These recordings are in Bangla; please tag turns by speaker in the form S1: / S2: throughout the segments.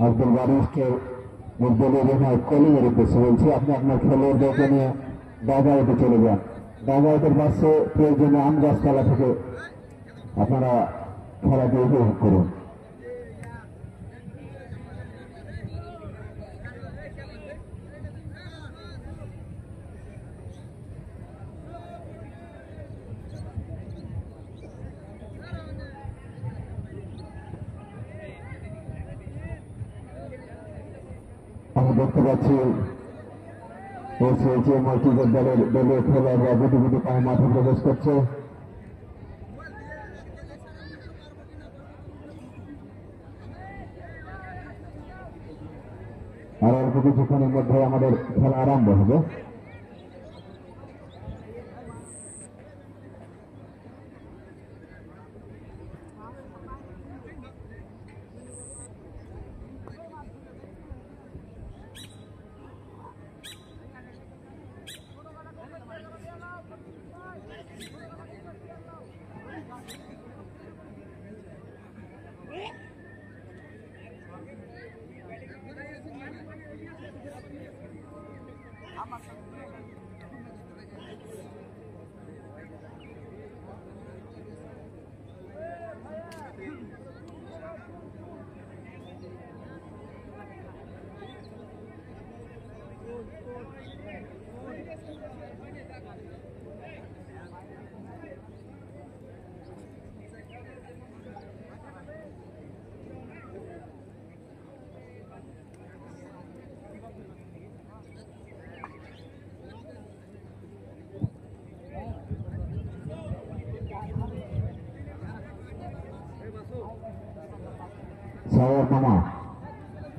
S1: আব্দুল বারিশকে দলের কলিংয়ের উদ্দেশ্যে বলছি, আপনি আপনার খেলোয়াড়দেরকে নিয়ে ডাগাইতে চলে যান। ডাগাইতের পাশে প্রয়োজনে আম গাছতলা থেকে আপনারা খেলাটি উপভোগ করুন। আমি দেখতে পাচ্ছি দলীয় খেলোয়াড়রা গুটি গুটি পায়ে মাঠে প্রবেশ করছে। আর অল্প কিছুক্ষণের মধ্যে আমাদের খেলা আরম্ভ হবে।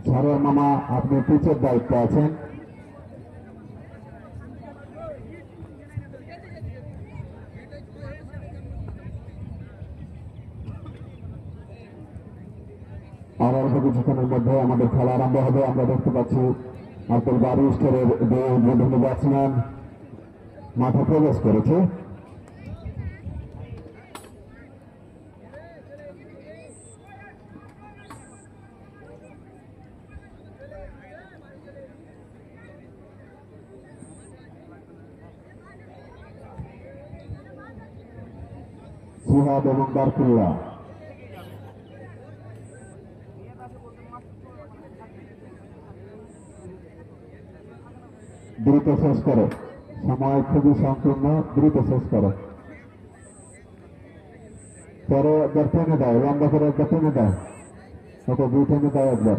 S1: সারোয়ার মামা আপনি পিচের দায়িত্ব আছেন। আর অল্প কিছুক্ষণের মধ্যে আমাদের খেলা আরম্ভ হবে। আমরা দেখতে পাচ্ছি আব্দুল বারিশের বিভিন্ন ব্যাটসম্যান মাঠে প্রবেশ করেছে। সিহাব এবং বারকুল্লাহ দ্রুত শেষ করো, সময় খুবই সংকীর্ণ, দ্রুত শেষ করো। পরে একবার টেনে দাও, লম্বা করে একবার টেনে দাও, ওকে দুই টেনে দাও একবার।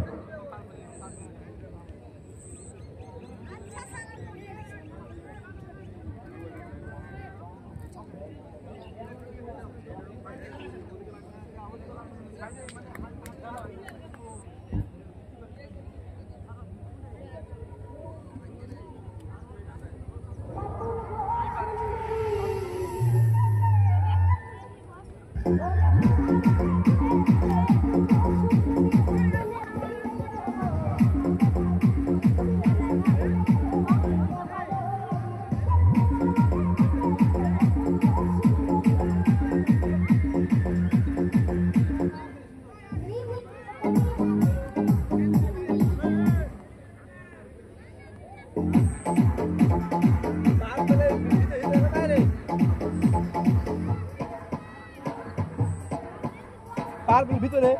S2: পারবিল ভিতরে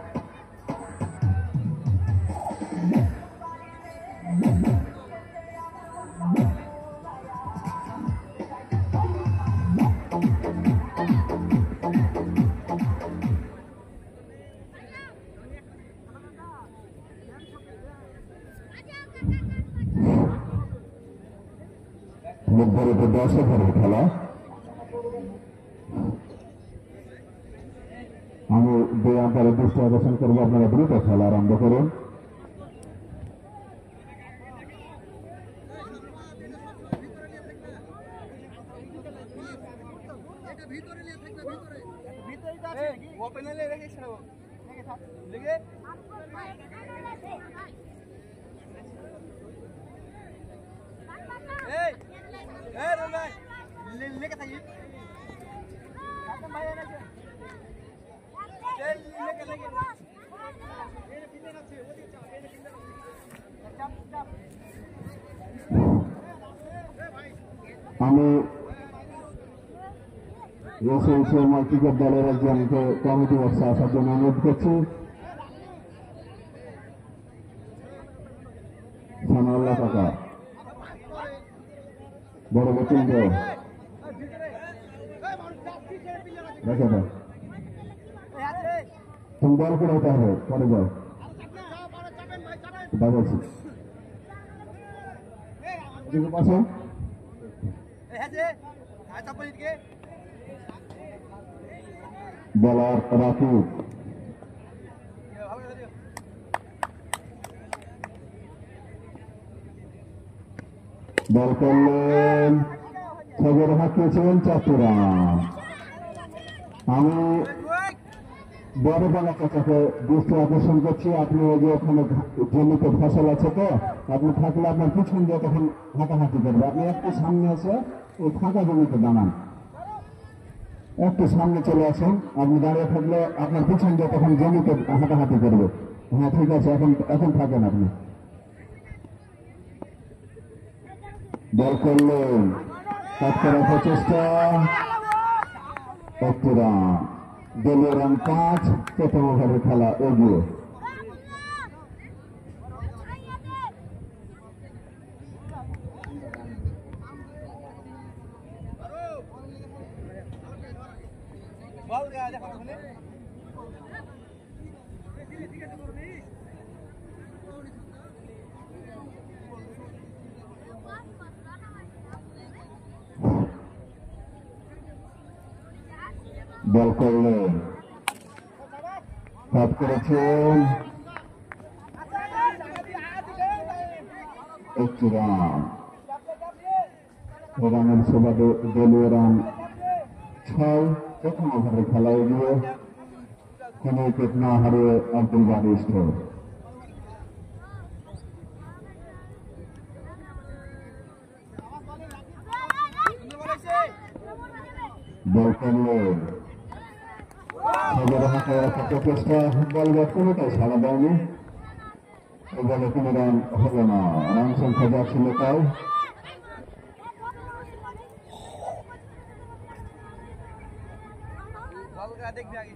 S1: নির্ধারিত 10 ওভারের খেলা। আমি আম্পায়ারের দৃষ্টি আকর্ষণ করবো, আপনারা দ্রুত খেলা আরম্ভ করুন।
S2: ওপেনারে রেখে ছাড়ো লেগে এই এই রোলাই লেগে থাকি কাকা ভাই এসে লেগে লেগে এর পিছনে আছে ওদিকে চাপ এর পিছনে চাপ চাপ
S1: আমি এসএসএ মাল্টিক্যাপ দলের একজনকে কমিটি বক্সে আসার জন্য অনুরোধ করছি। সানাউল্লাহ কাকা বড় বচন দেয় রেখে দাও, তুমি বল করে হতে হবে, পরে যাও দেখাচ্ছি এদিকে পাশে বলার রাখু বল করলেন, খবর হাঁকিয়েছিলেন চাতুরাম। আমি বড় বাংলা কাকাকে দৃষ্টি আকর্ষণ করছি, আপনি ওই যে ওখানে জমিতে ফসল আছে তো, আপনি থাকলে আপনার পিছন দিয়ে তখন হাঁটাহাঁটি করবে, আপনি একটু সামনে এসে ওই ফাঁকা জমিতে দাঁড়ান, একটু সামনে চলে আসেন, আপনি দাঁড়িয়ে থাকলে আপনার পিছন দিয়ে তখন জমিতে হাঁটাহাঁটি করবে। হ্যাঁ ঠিক আছে, এখন থাকেন আপনি। বল করলেন, কাট করার প্রচেষ্টা, একটি রান, দলীয় রান 5, প্রথম ওভারের খেলা এগিয়ে।
S2: বল গয়া দেখো ওখানে
S1: বল করলেন, কাট করেছেন, একটি রান, রানের সুবাদে দলীয় রান 6, প্রথম ওভারের খেলা এগিয়ে। কোন উইকেট না হারিয়ে আব্দুল বারিস্ট। বল করলেন, খবর হাঁটার একটা প্রচেষ্টা, বল ব্যাট কোনোটাই সাড়া দেয়নি, ও বলে কোনো রান হলো না, রান সংখ্যা যা ছিল তাই।
S2: বল গয়া দেখবি আগে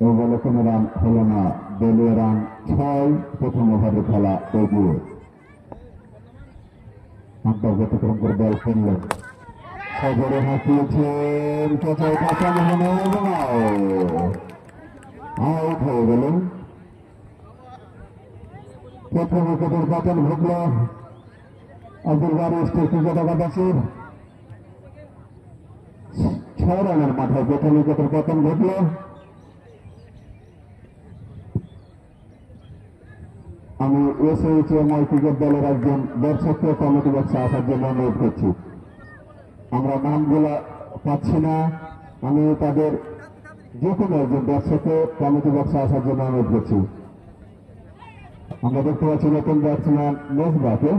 S1: ও বলে কোনো রান হলো না, দলীয় রান 6, প্রথম ওভারের খেলা এগিয়ে। আন্তর্জাতিক করে বল করলেন, খবরে হাঁকিয়েছেন, কোথায় কাঁচা মনে আউট হয়ে গেলেন। প্রথম উইকেটের পতন ঘটল আব্দুল বারিস্টের ক্রিকেট একাদশীর। 6 রানের মাথায় প্রথম উইকেটের পতন ঘটল। আমি এসএইচএমআই ক্রিকেট দলের একজন দর্শককে কমিটি বক্সে আসার জন্য অনুরোধ করছি। আমরা নামগুলা পাচ্ছি না, আমি তাদের যে কোনো একজন দর্শককে কমিটি বক্সে আসার জন্য অনুরোধ করছি। আমরা দেখতে পাচ্ছি নতুন ব্যাটসম্যান মেজবাকে।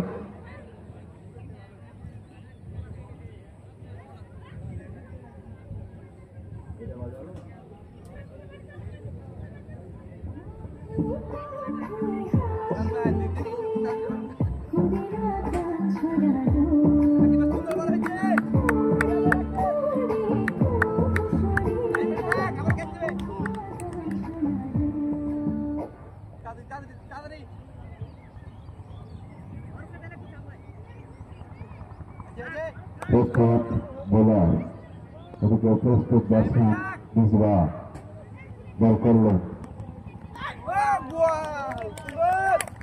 S1: প্রস্তুত বোলার, প্রস্তুত ব্যাটসম্যান মিসবা বল করলেন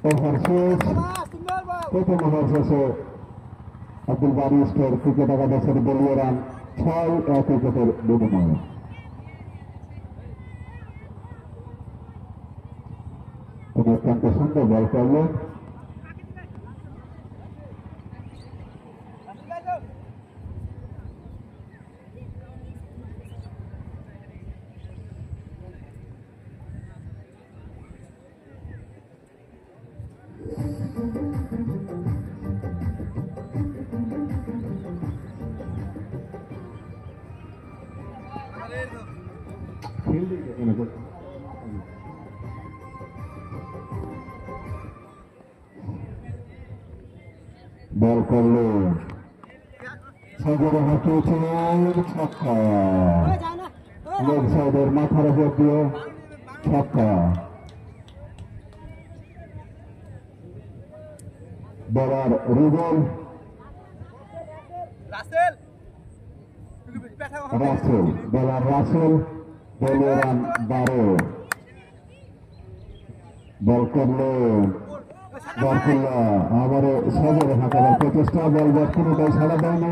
S1: ওভার শেষ প্রথম ওভার শেষে আব্দুল বারী স্টোর ক্রিকেট একাদশের দলীয় রান 6 উইকেটের বিনিময়ে। তিনি অত্যন্ত সুন্দর বল করলেন। বল করলো সাগরে হাঁকিয়েছিলেন ছক্কা, লেগ সাইডের মাথার উপর দিয়ে ছক্কা। বলার রিবল রাসেল, বলার রাসেল, দলীয় রান 12। বল করলেন বরকুল্লা, আবারও সাগরে হাঁকাবার প্রচেষ্টা, বল ব্যাট কোনোটাই ছাড়া দেয় না,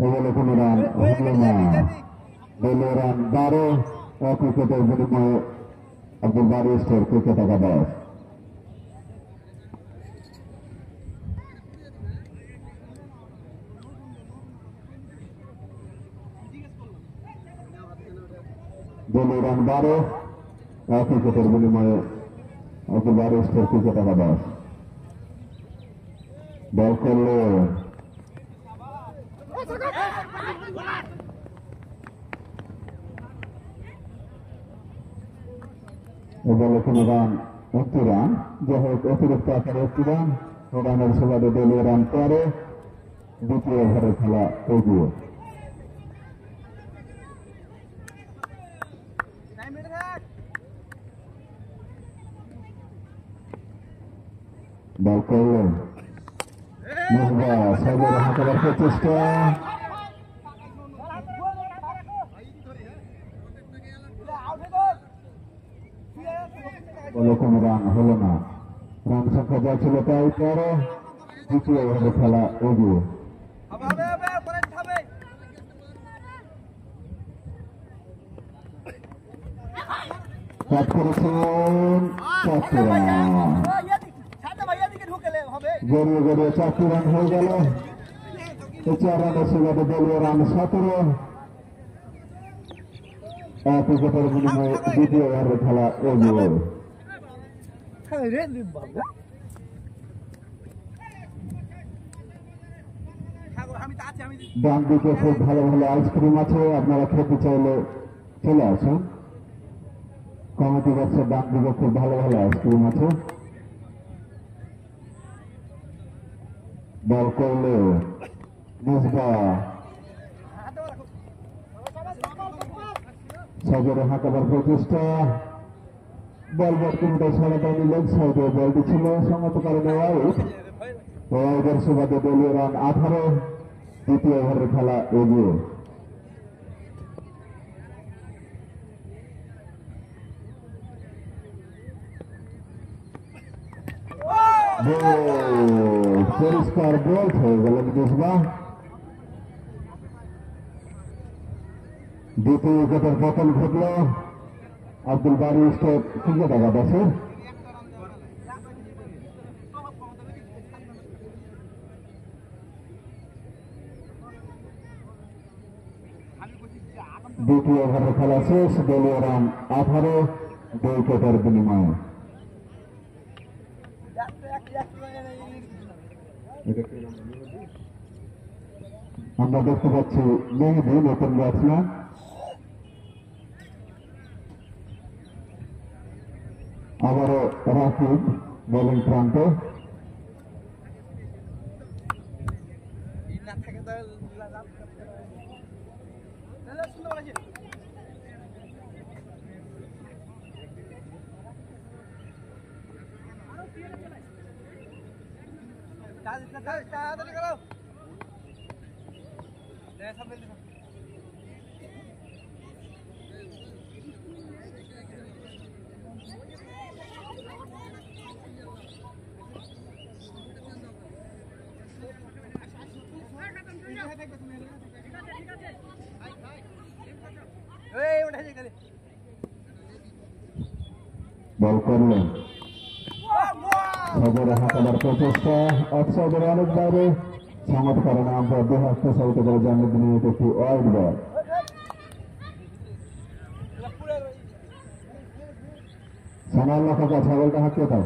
S1: এগুলো কোনো রান হল না। দলীয় রান 12, 1 উইকেটের বিনিময়ে আব্দুল বারী স্টোর ক্রিকেট একাদশ। দলীয় রান 12, 1 উইকেটের বিনিময়ে আব্দুল বারী স্টোর ক্রিকেট একাদশ। বল করলো বলে কোনো রান, 1টি রান, যাই হোক অতিরিক্ত আকারে 1টি রান, রানের সুবাদে দলীয় রান 13, দ্বিতীয় ওভারে খেলা এগিয়ে। বল করলেন মিসবা, সাগরে হাঁকাবার প্রচেষ্টা, বলে কোনো রান হলো না। রান সংখ্যা যা ছিল তাই 13, দ্বিতীয় ওভারে খেলা এগিয়ে। ব্যাট করেছেন 4টি রান, গড়িয়ে গড়িয়ে 4টি রান হয়ে গেল। 4 রানের সুবাদে দলীয় রান 17, 1 উইকেটের বিনিময়ে দ্বিতীয় ওভারে খেলা এগিয়ে। ডান দিকে খুব ভালো ভালো আইসক্রিম আছে, আপনারা খেতে চাইলে চলে আসুন। কমিটি বক্সের ডান দিকে খুব ভালো ভালো আইসক্রিম আছে। বল করলে মিসবা, সাগরে হাঁকাবার প্রচেষ্টা, বল ব্যাট কোনোটাই ছাড়া দেয়নি, লেগ সাইডে বলটি ছিল, সঙ্গত কারণে আউট। ওয়াইডের সুবাদে দলীয় রান 18, দ্বিতীয় ওভারের খেলা এগিয়ে। পরিষ্কার বল হয়ে গেলেন মিসবা। দ্বিতীয় উইকেটের পতন ঘটল আব্দুল বারী স্টোর ক্রিকেট একাদশের। দ্বিতীয় ওভারের খেলা শেষ, দলীয় রান 18, 2 উইকেটের বিনিময়ে। আমরা দেখতে পাচ্ছি মেহেদি নতুন ব্যাটসম্যান, আবারও রাকিব বোলিং প্রান্তে। বল করলেন খবরে হাঁটাবার প্রচেষ্টা অফসাইডের অনেক বাইরে সংগত কারণে আমরা দুই হাত প্রসারিত করে জন্মদিনে একটি ওয়াইড বল সামান্য ফাঁকা ছাগলটা হাঁকিয়ে দাও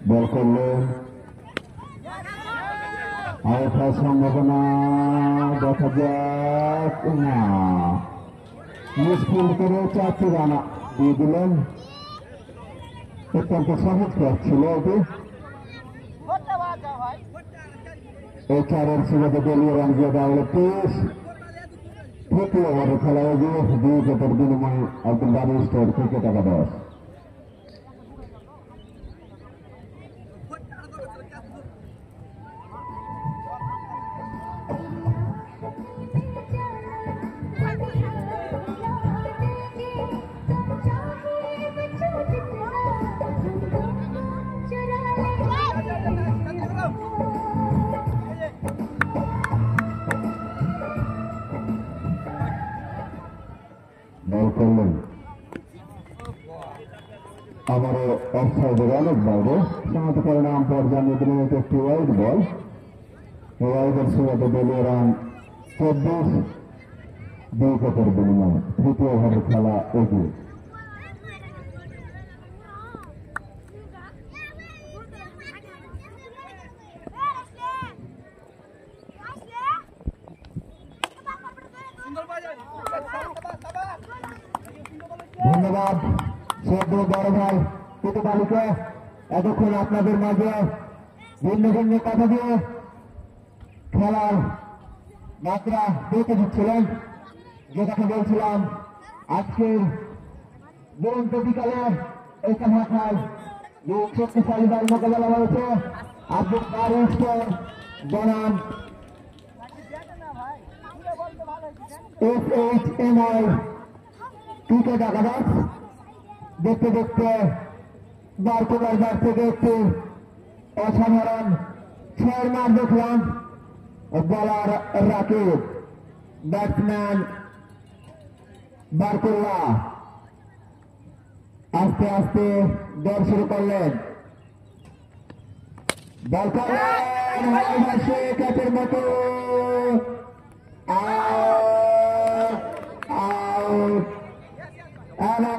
S1: বল করলেন আরেকটা সম্ভাবনা দেখা যাক না মিসফিল্ড করে 4টি রান দিয়ে দিলেন অত্যন্ত সহজ ক্যাচ ছিল এটি এই 4-এর সুবাদে দলীয় রান দিয়ে দেওয়া হলো 30 তৃতীয় ওভারে খেলা গিয়ে 2 উইকেটের বিনিময়ে আব্দুল বারী স্টোর ক্রিকেট একাদশ বল করলেন আমারও অফসাইডের অনেক বাইরে সমাপ্ত কারণে আম্পায়ার জানিয়ে দিলেন এটি একটি ওয়াইড বল ওয়াইডের সুবাদে দলীয় রান 24 2 উইকেটের বিনিময়ে তৃতীয় ওভারের খেলা এগিয়ে ধন্যবাদ শ্রদ্ধেয় বড় ভাই কুতু বালিকা এতক্ষণ আপনাদের মাঝে ভিন্ন ভিন্ন কথা দিয়ে খেলার মাত্রা দেখে দিচ্ছিলেন যে কথা বলছিলাম আজকের দুরন্ত বিকালে এইটা মাথায় যে শক্তিশালী দল মোকাবেলা হয়েছে আব্দুল বারী স্টোর বনাম SHMI ক্রিকেট একাদশ দেখতে দেখতে বারকুমার বার থেকে একটি অসাধারণ 6 মার দেখলাম বলার রাকিব ব্যাটসম্যান বারকুল্লা আস্তে আস্তে দৌড় শুরু করলেন বল করলেন ক্যাচের মতো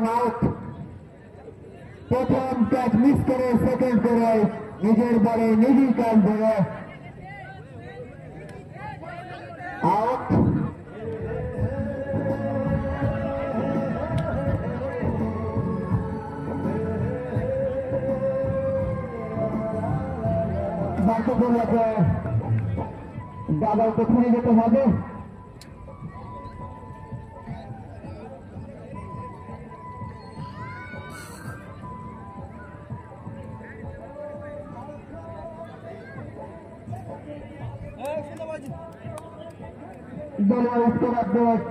S1: আউট প্রথম ক্যাচ মিস করে সেকেন্ড করে নিজের বলে নিজেই ক্যাচ ধরে আউট বাক্যগুলোকে দাদাকে ফিরে যেতে হবে দলীয় উত্তর আপডেট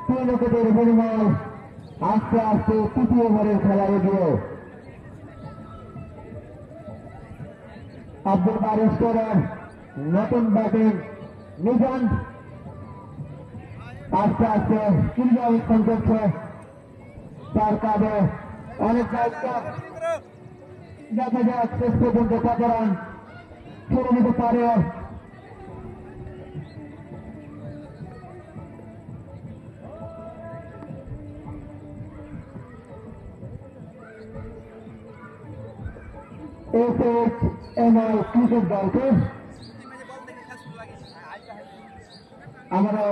S1: 3 উইকেটের বিনিময় আস্তে আস্তে তৃতীয় ওভারের খেলা এগিয়ে আব্দুল বারী স্টোরের নতুন ব্যাটিং নিজান আস্তে আস্তে ক্রীড়া উত্থান করছে তার কাঁধে অনেক দায়িত্ব দেখা যাক শেষ পর্যন্ত কত রান ছেড়ে দিতে পারে SHMI ক্রিকেট দলকে আমরা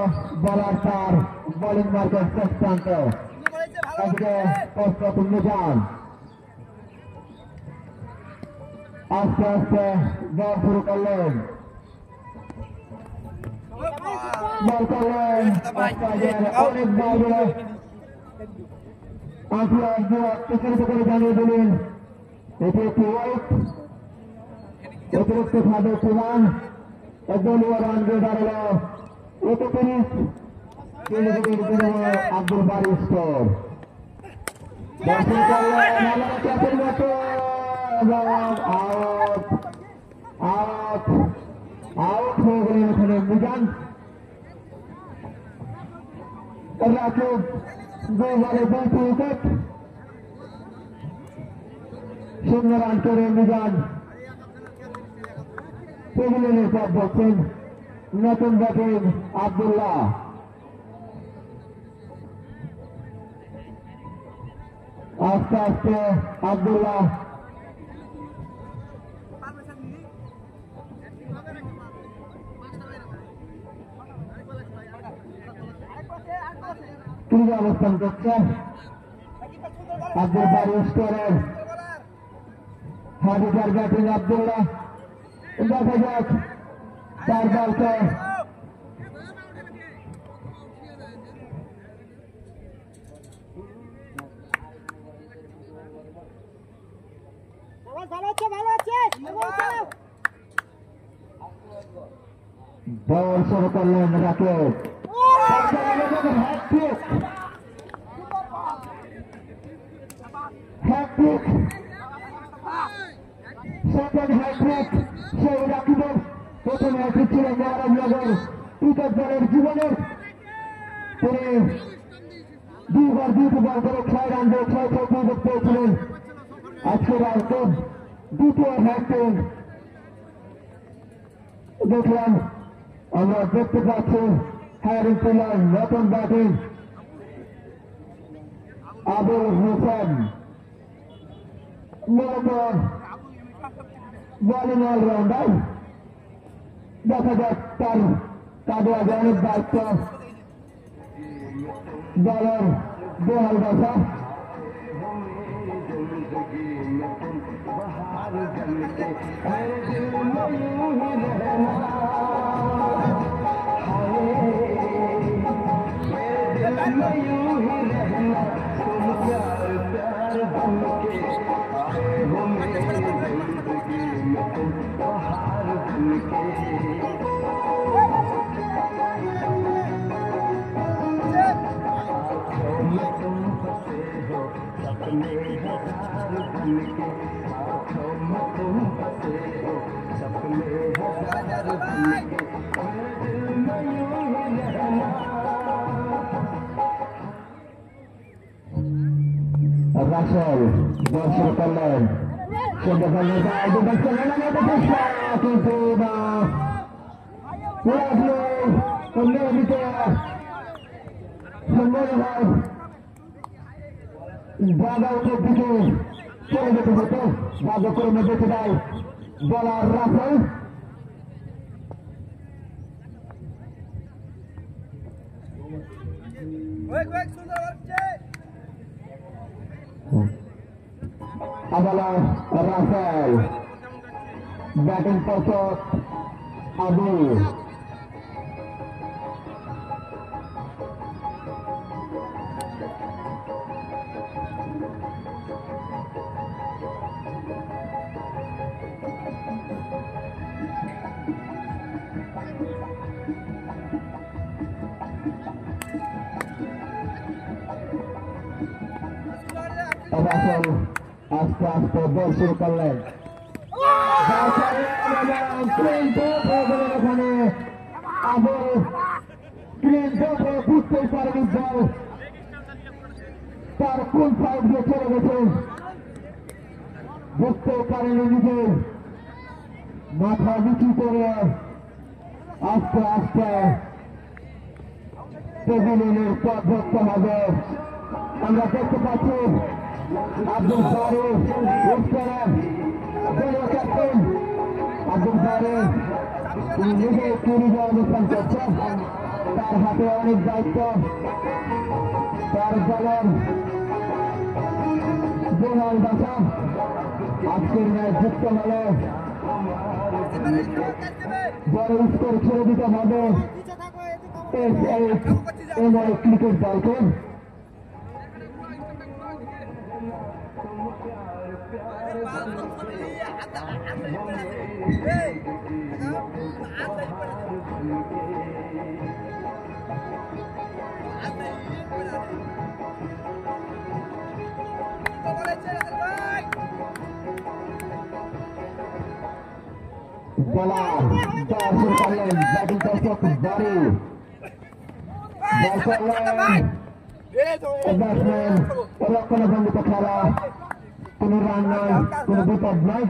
S1: বলার তার বোলিং মার্কেট শেষ প্রান্তে আজকে প্রস্তুত নিজাম আস্তে আস্তে দৌড় শুরু করলেন বল করলেন অনেক বাইরে প্রচারিত করে জানিয়ে দিলেন এটি একটি ওয়াইড অতিরিক্ত ভাবে একটি রান দলীয় রান দিয়ে দাঁড়ালো 31 আব্দুল বারি স্কোর আউট হয়ে গেলেন এখানে মিজান রাকিব 2 বলে 2 উইকেট 0 রান করে মিজান পেভিলিয়নের পথ ধরছেন নতুন ব্যাটিং আব্দুল্লাহ আস্তে আস্তে আব্দুল্লাহ ক্রিজ অবস্থান করছে আব্দুল বারি স্কোরের হাবিজার ব্যাটিং আব্দুল্লাহ দেখা যাক 4 বলকে বল শুরু করলেন রাকেশ হ্যাট্রিক সেকেন্ড হ্যাট্রিক সেই রাকিবের প্রথম হ্যাট্রিক ছিলেন মহারাজনগর ক্রিকেট দলের জীবনের তিনি 2 বার 2 বল করে 6 রান দিয়ে 6 উইকেট পেয়েছিলেন আজকের রাউন্ডের দ্বিতীয় হ্যাট্রিক দেখলাম আমরা দেখতে পাচ্ছি হ্যারিং পিলার নতুন ব্যাটিং আবুল হোসেন মূলত বোলিং অলরাউন্ডার দেখা যাক তার কাঁধে আজ অনেক দায়িত্ব দলের বেহাল দশা রাসেল দর্শক করলেন কিন্তু বাগাউটের দিকে চলে যেতে হতো বাগক্রমে যেতে দেয় বলার রাসেল আবালা রাসেল ব্যাটিং পছক আবুল রাসেল আস্তে আস্তে বল শুরু করলেন এখানে আবুল স্ক্রিন বুঝতেই পারেনি বল তার কোন সাইড দিয়ে চলে গেছে বুঝতেও পারেনি নিজের মাথা নিচু করে আস্তে আস্তে পেভিলিয়নের পথ ধরতে হবে আমরা দেখতে পাচ্ছি আব্দুল বারি ক্যাপ্টেন আব্দুল বারি তিনি নিজে ক্রিজে অবস্থান করছেন তার হাতে অনেক দায়িত্ব তার দলের বেহাল দশা আজকের ম্যাচ যুক্ত হলে বড় স্কোর ছেড়ে দিতে হবে ক্রিকেট দলকে বলার দর্শন করলেন ব্যাটিং দর্শক বাড়ি বল করলেন ব্যাটসম্যান লক্ষণভঙ্গিত খেলা কোনো রান নাই কোনো বিপদ নাই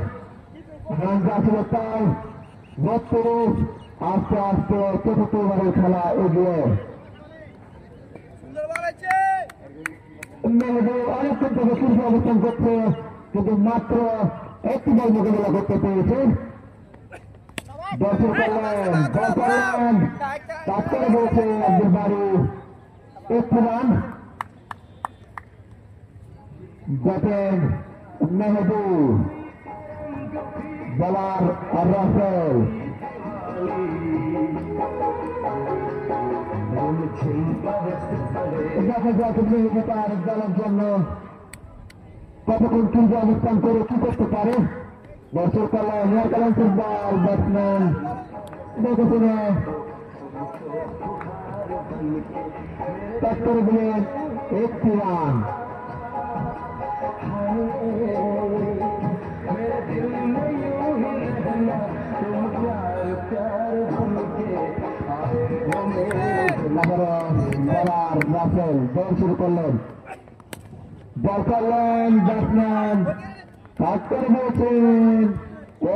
S1: রান যা ছিল তাই 32 আস্তে আস্তে চতুর্থ ওভারের খেলা এগিয়ে অনেকক্ষণ থেকে শীর্ষে অবস্থান করছে কিন্তু মাত্র একটি বল মোকাবিলা করতে পেরেছে দর্শন করলেন বল করলেন কাজ করে বলছে আব্দুল বাড়ি একটি রান ব্যাটিং মেহেদুর বলার রাসেল দেখা যাক মেহেদি তার দলের জন্য কতক্ষণ কিন্তু অবস্থান করে কি করতে পারে দর্শক করলেন হেয়ার কালাম ফুটবল ব্যাটসম্যান দেখে শুনে করে দিলেন একটি রান রাসেল বল শুরু করলেন বল করলেন ব্যাটসম্যান কাজ করে দিয়েছেন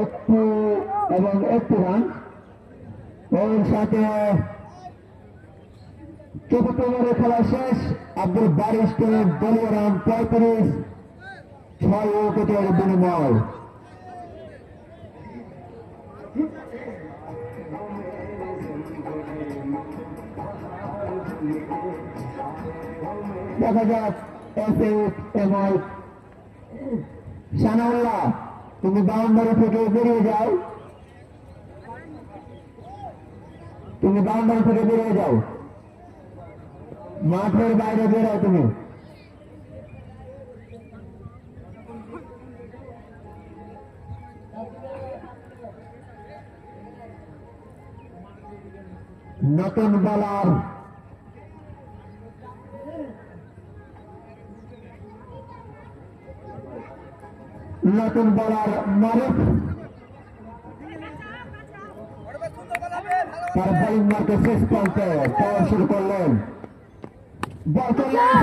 S1: একটু এবং একটি রান এর সাথে চতুর্থ ওভারের খেলা শেষ আব্দুল বারিশকে দলীয় রান 35 6 উইকেটের বিনিময় দেখা যাক এবং সানাউল্লাহ তুমি বাউন্ডারি থেকে বেরিয়ে যাও মাঠের বাইরে বেরো তুমি নতুন বলার মারুফ তার বোলিং মার্কে শেষ প্রান্তে পাওয়া শুরু করলেন বল করলেন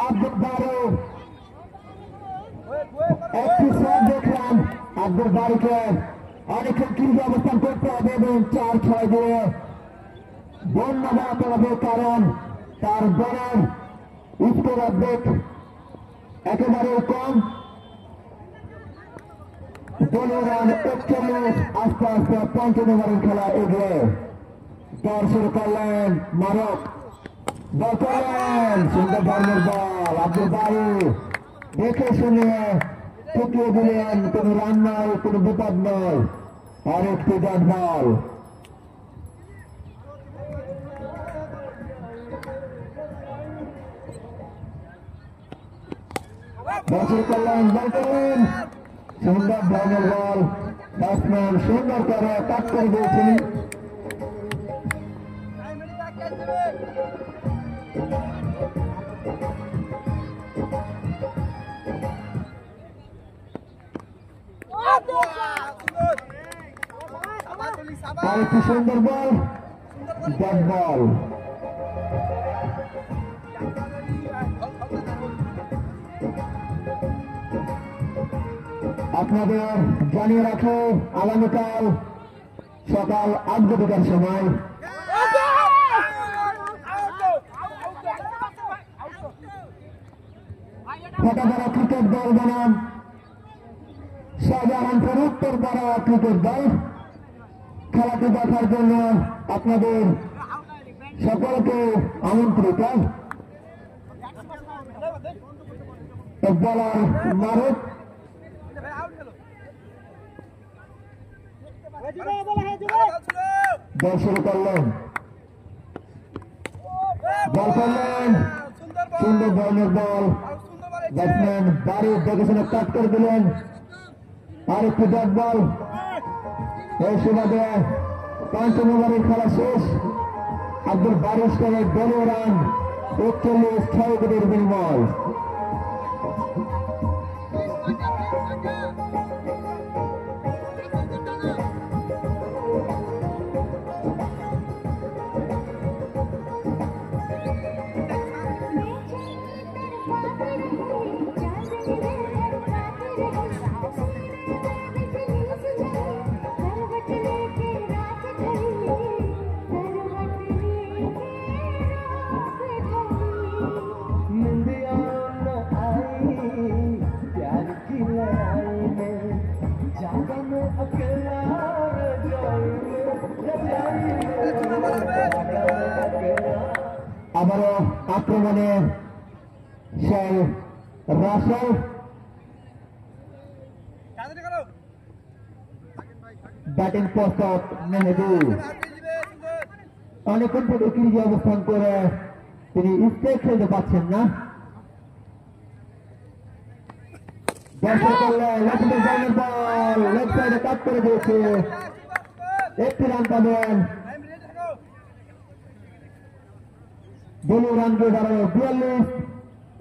S1: আব্দুল বারু একটি শট দেখলাম আব্দুল বারুকে অনেকক্ষণ ক্রিজে অবস্থান করতে হবে এবং 4-6 দিয়ে বন্য বাড়াতে হবে কারণ তার বলের স্কোর আপডেট একেবারে কম 15 রান 41 আস্তে আস্তে 5 ওভারের খেলা এগিয়ে দল শুরু করলেন মারক বল করলেন সুন্দর ধর্মের বল আব্দুল বারু দেখে শুনে ঠুকিয়ে দিলেন কোনো রান নয় কোনো বিপদ নয় আর একটি ডট বল বল করলেন সুন্দর ধর্মের বল ব্যাটসম্যান সুন্দর করে কাট করে দিয়েছেন আরেকটি সুন্দর বল ডট বল আপনাদের জানিয়ে রাখো আগামীকাল সকাল 8টার সময় ফটাপাড়া ক্রিকেট দল বনাম শাহজাহানপুর উত্তর পাড়া ক্রিকেট দল খেলাটি দেখার জন্য আপনাদের সকলকে আমন্ত্রিত বলার মারুফ বল শুরু করলেন বল করলেন সুন্দর ধরনের বল ব্যাটসম্যান বাড়ি দেখেছেন কাট করে দিলেন আরেকটি ডট বল এই সুবাদে ৫ ওভারের খেলা শেষ আব্দুল বারিশ করে ১২ রান ৪১ উইকেটের বিনিময় আবারও আক্রমণে সেই রাসেল ব্যাটিং প্রস্তুত মেহেদী অনেকক্ষণ থেকে ক্রিজে অবস্থান করে তিনি স্ট্রাইক খেলতে পারছেন না লেফট সাইডে কাট করে দিয়েছে একটি রান পাবেন 12 রান দিয়ে দাঁড়ানো 42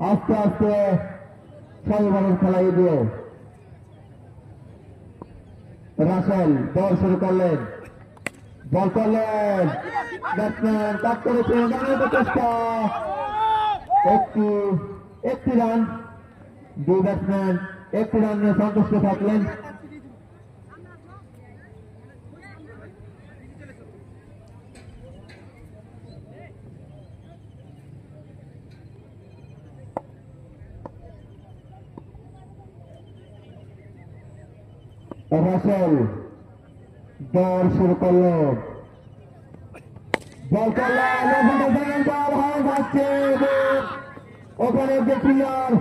S1: আস্তে আস্তে 6 ওভারের খেলা এগিয়ে রাসেল বল শুরু করলেন বল করলেন ব্যাটসম্যান কাট করেছে চেষ্টা একটি রান দুই ব্যাটসম্যান একটি রান নিয়ে সন্তুষ্ট থাকলেন রাসেল দৌড় শুরু করলেন বল করলেন বল হয়ে যাচ্ছে ওখানে যে প্লেয়ার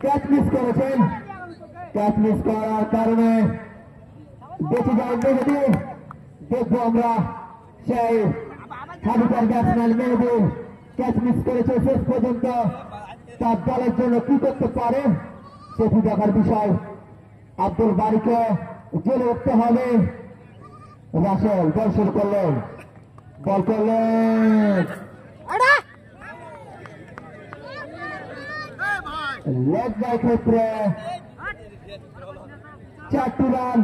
S1: ক্যাচ মিস করেছেন ক্যাচ মিস করার কারণে বেঁচে যাওয়ার মেহেদী দেখবো আমরা সেই হাবিটার ব্যাটসম্যান মেহেদী ক্যাচ মিস করেছে শেষ পর্যন্ত তার দলের জন্য কি করতে পারে সেটি দেখার বিষয় আব্দুল বারিকে জেলে উঠতে হবে রাসেল বল শুরু করলেন বল করলেন লেগ বাই ক্ষেত্রে 4টি রান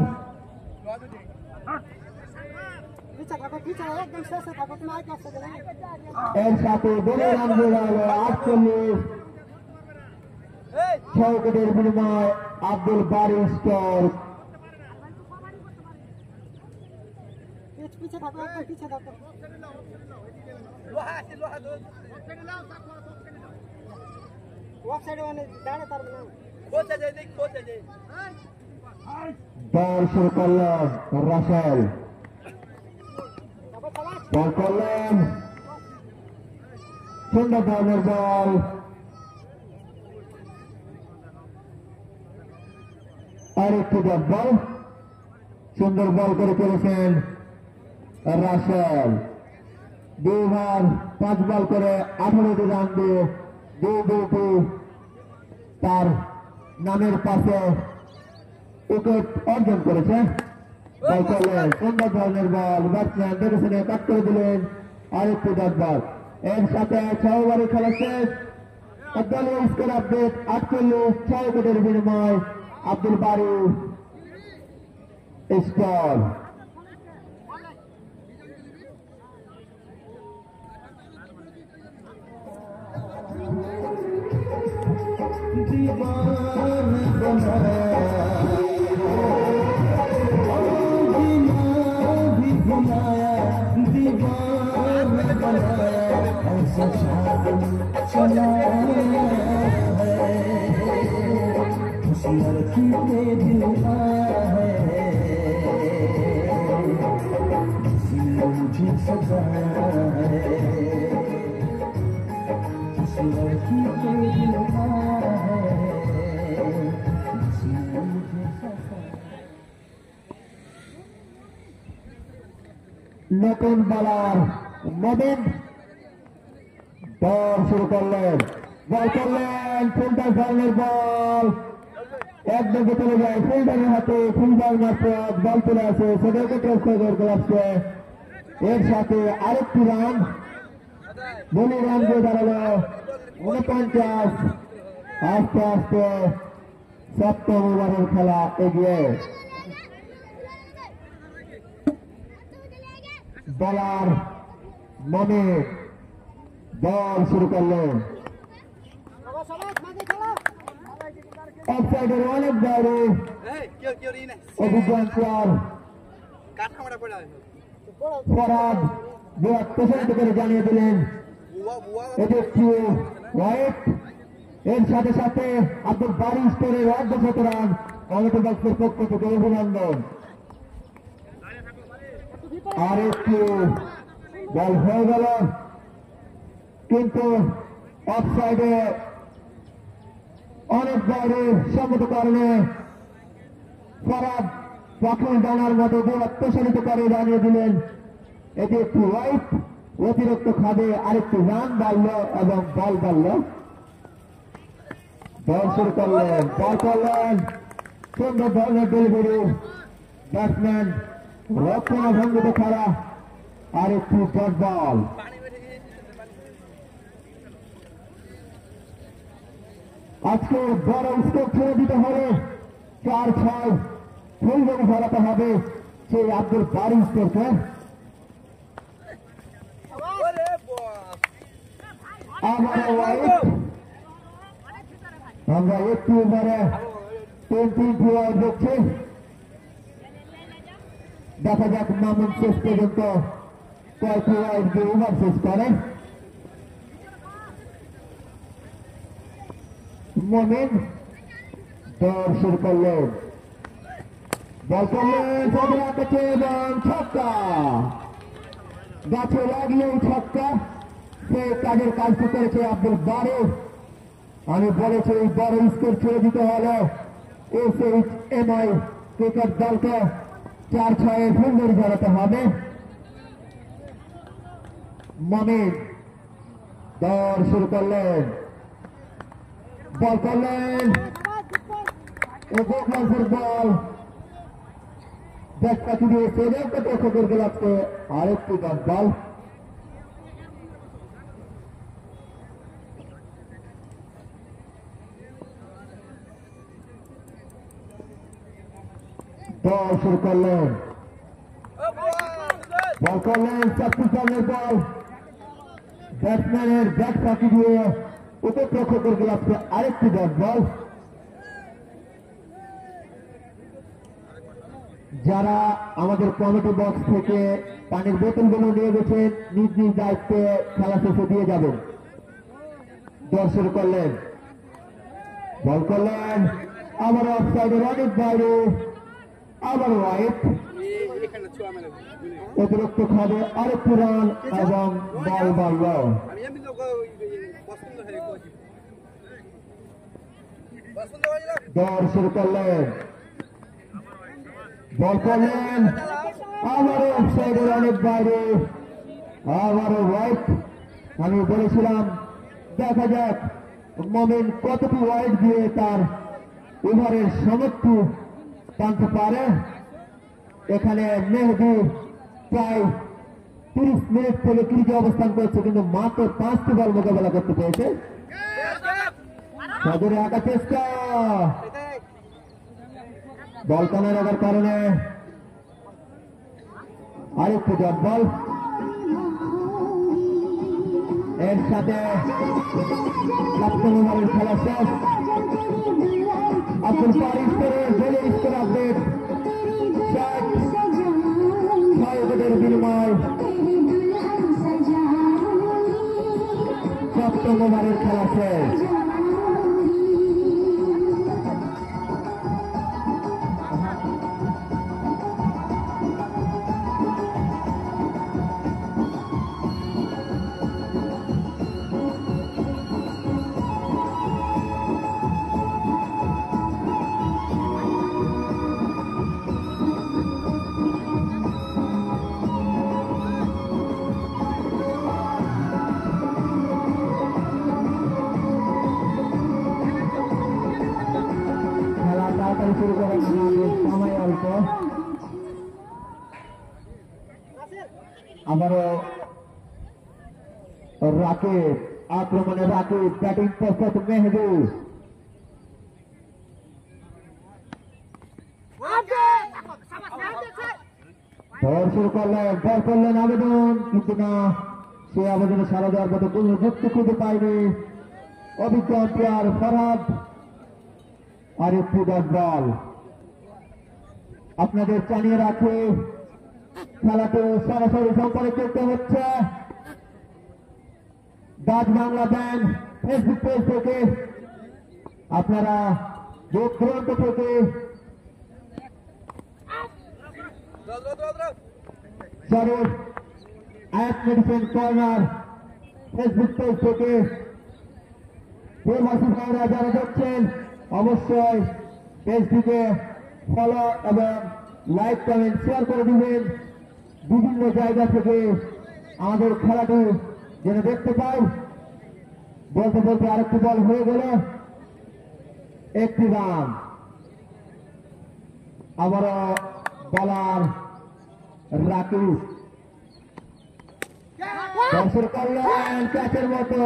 S1: এর সাথে 12 রান দিয়ে গেল 48 6 উইকেটের বিনিময় আব্দুল বারিশ স্কোর
S2: পিছে থাকো একদম পিছে থাকো লোহা আছে লোহা দো ওয়াক সাইডে মানে দাঁড়ে পারবে না কোচে যাই দেখ কোচে যাই
S1: বল শুরু করলেন রাসেল বল করলেন সুন্দর ধরনের বল আরেকটি ডট বল সুন্দর বল করে ফেলেছেন রাসেল 2 ওভার 5 বল করে 18টি রান দিয়ে 2-2 তার নামের পাশে উইকেট অর্জন করেছে বল করলেন সুন্দর ধরনের বল ব্যাটসম্যান দেখেছেন কাট করে দিলেন আরেকটি ডট বল এর সাথে 6 ওভারের খেলা শেষ দলীয় স্কোর আপডেট 48 6 উইকেটের বিনিময় আব্দুল বারি স্কোর
S3: लड़की पे दिल आया है मुझे सजाया है किस लड़की पे दिल आया है मुझे
S1: নতুন বলার নবীন দৌড় শুরু করলেন বল করলেন ফিল্ডার ধরনের বল একদিকে চলে যায় ফিল্ডারের হাতে ফিল্ডার মারফত বল চলে আসে সেটাকে ট্রেস গ্লাভসকে এর সাথে আরেকটি রান বলি রান দিয়ে দাঁড়ালো 49 আস্তে আস্তে সপ্তম ওভারের খেলা এগিয়ে বলার মনে বল শুরু করলেন অফসাইডের অনেক বাইরে অভিজ্ঞান প্লেয়ার ফরাদ বিরাট প্রশান্ত করে জানিয়ে দিলেন এটি একটি ওয়াইড এর সাথে সাথে আব্দুল বারি স্টোরের অর্ধশত রান কমিটি বক্সের পক্ষ থেকে অভিনন্দন আর একটু বল হয়ে গেল কিন্তু অফসাইডে অনেক বাইরে সম্মত কারণে ফরাদ পাখিল ডানার মতো প্রসারিত করে জানিয়ে দিলেন এটি একটি ওয়াইড অতিরিক্ত খাদে আরেকটি রান বাড়ল এবং বল বাড়ল বল শুরু করলেন বল করলেন সুন্দর ধরনের ডেলিভারি ব্যাটসম্যান রক্ষণাভঙ্গিত খেলা আর একটি ডট বল আজকে বড় স্কোর ছেড়ে দিতে হবে 4-6 ফুল জমি ফেরাতে হবে সেই আব্দুল বারি স্কোরকে আমরা একটু ওভারে 20 ওভার দেখছি দেখা যাক মামুন শেষ পর্যন্ত কয়েকটি ওভার দিয়ে ওভার শেষ করে মমিন দৌড় শুরু করলেন বল করলেন সদর আকাশে এবং ছক্কা গাছে লাগলেও ছক্কা সে কাজের কাজটি করেছে আব্দুল বারি আমি বলেছি এই বড় স্কোর ছেড়ে দিতে হলে SHMI ক্রিকেট দলকে 4-6 সুন্দর জড়াতে হবে মমিন দৌড় শুরু করলেন বল করলেন বল ব্যাট পাখি দিয়ে সেটা দর্শকের গোলাপকে আরেকটি বল বল শুরু করলেন বল করলেন সাবস্টিটিউশনের বল ব্যাটসম্যানের ব্যাট ফাঁকি দিয়ে উপপ্রক্ষকের গোলাপকে আরেকটি ডট বল যারা আমাদের কমিটি বক্স থেকে পানির বোতলগুলো নিয়ে গেছেন নিজ নিজ দায়িত্বে খেলা শেষে দিয়ে যাবেন দল শুরু করলেন বল করলেন আবার অফসাইডের অনেক বাইরে আবার ওয়াইড অতিরিক্ত খাবে আরেকটি রান এবং বল বাড়ল দল শুরু করলেন বল করলেন আবারও অফসাইডের অনেক বাইরে আবারও ওয়াইড আমি বলেছিলাম দেখা যাক মমিন কতটি ওয়াইড দিয়ে তার ওভারের সমাপ্তি টানতে পারে এখানে মেহেদি প্রায় 30 মিনিট থেকে ক্রিজে অবস্থান করছে কিন্তু মাত্র 5টি বল মোকাবেলা করতে পেরেছে সদরে আঁকা চেষ্টা বল কানা লাগার কারণে আরেকটি ডট বল এর সাথে সপ্তম ওভারের খেলা শেষ আব্দুল বারি স্কোরের গোলের স্কোর আপডেট 6 উইকেটের বিনিময় সপ্তম ওভারের খেলা শেষ তাড়াতাড়ি শুরু করেন, আমাদের সময় অল্প। আবারও রাকিব, আক্রমণে রাকিব, ব্যাটিং প্রস্তুত মেহেদী। ধর শুরু করলেন আবেদন, কিন্তু না, সে আবেদনে সারা দেওয়ার মতো কোনো যুক্তি খুঁজে পায়নি অভিজ্ঞ আম্পায়ার ফরহাদ। আর একটু ডট বল। আপনাদের জানিয়ে রাখি খেলাটি সরাসরি সম্প্রচারিত হচ্ছে Dutch Bangla band Facebook page থেকে। আপনারা দূর দূরান্ত থেকে শরীফ আয়াত মেডিসিন কর্নার ফেসবুক পেজ থেকে প্রবাসী ভাইরা যারা দেখছেন অবশ্যই পেজটিকে ফলো এবং লাইক কমেন্ট শেয়ার করে দিবেন। বিভিন্ন জায়গা থেকে আমাদের খেলাটি যেন দেখতে পাই। বলতে বলতে আরেকটি বল হয়ে গেল, একটি রান। আবারও বলার রাকিব দর্শন করলেন ক্যাচের মতো।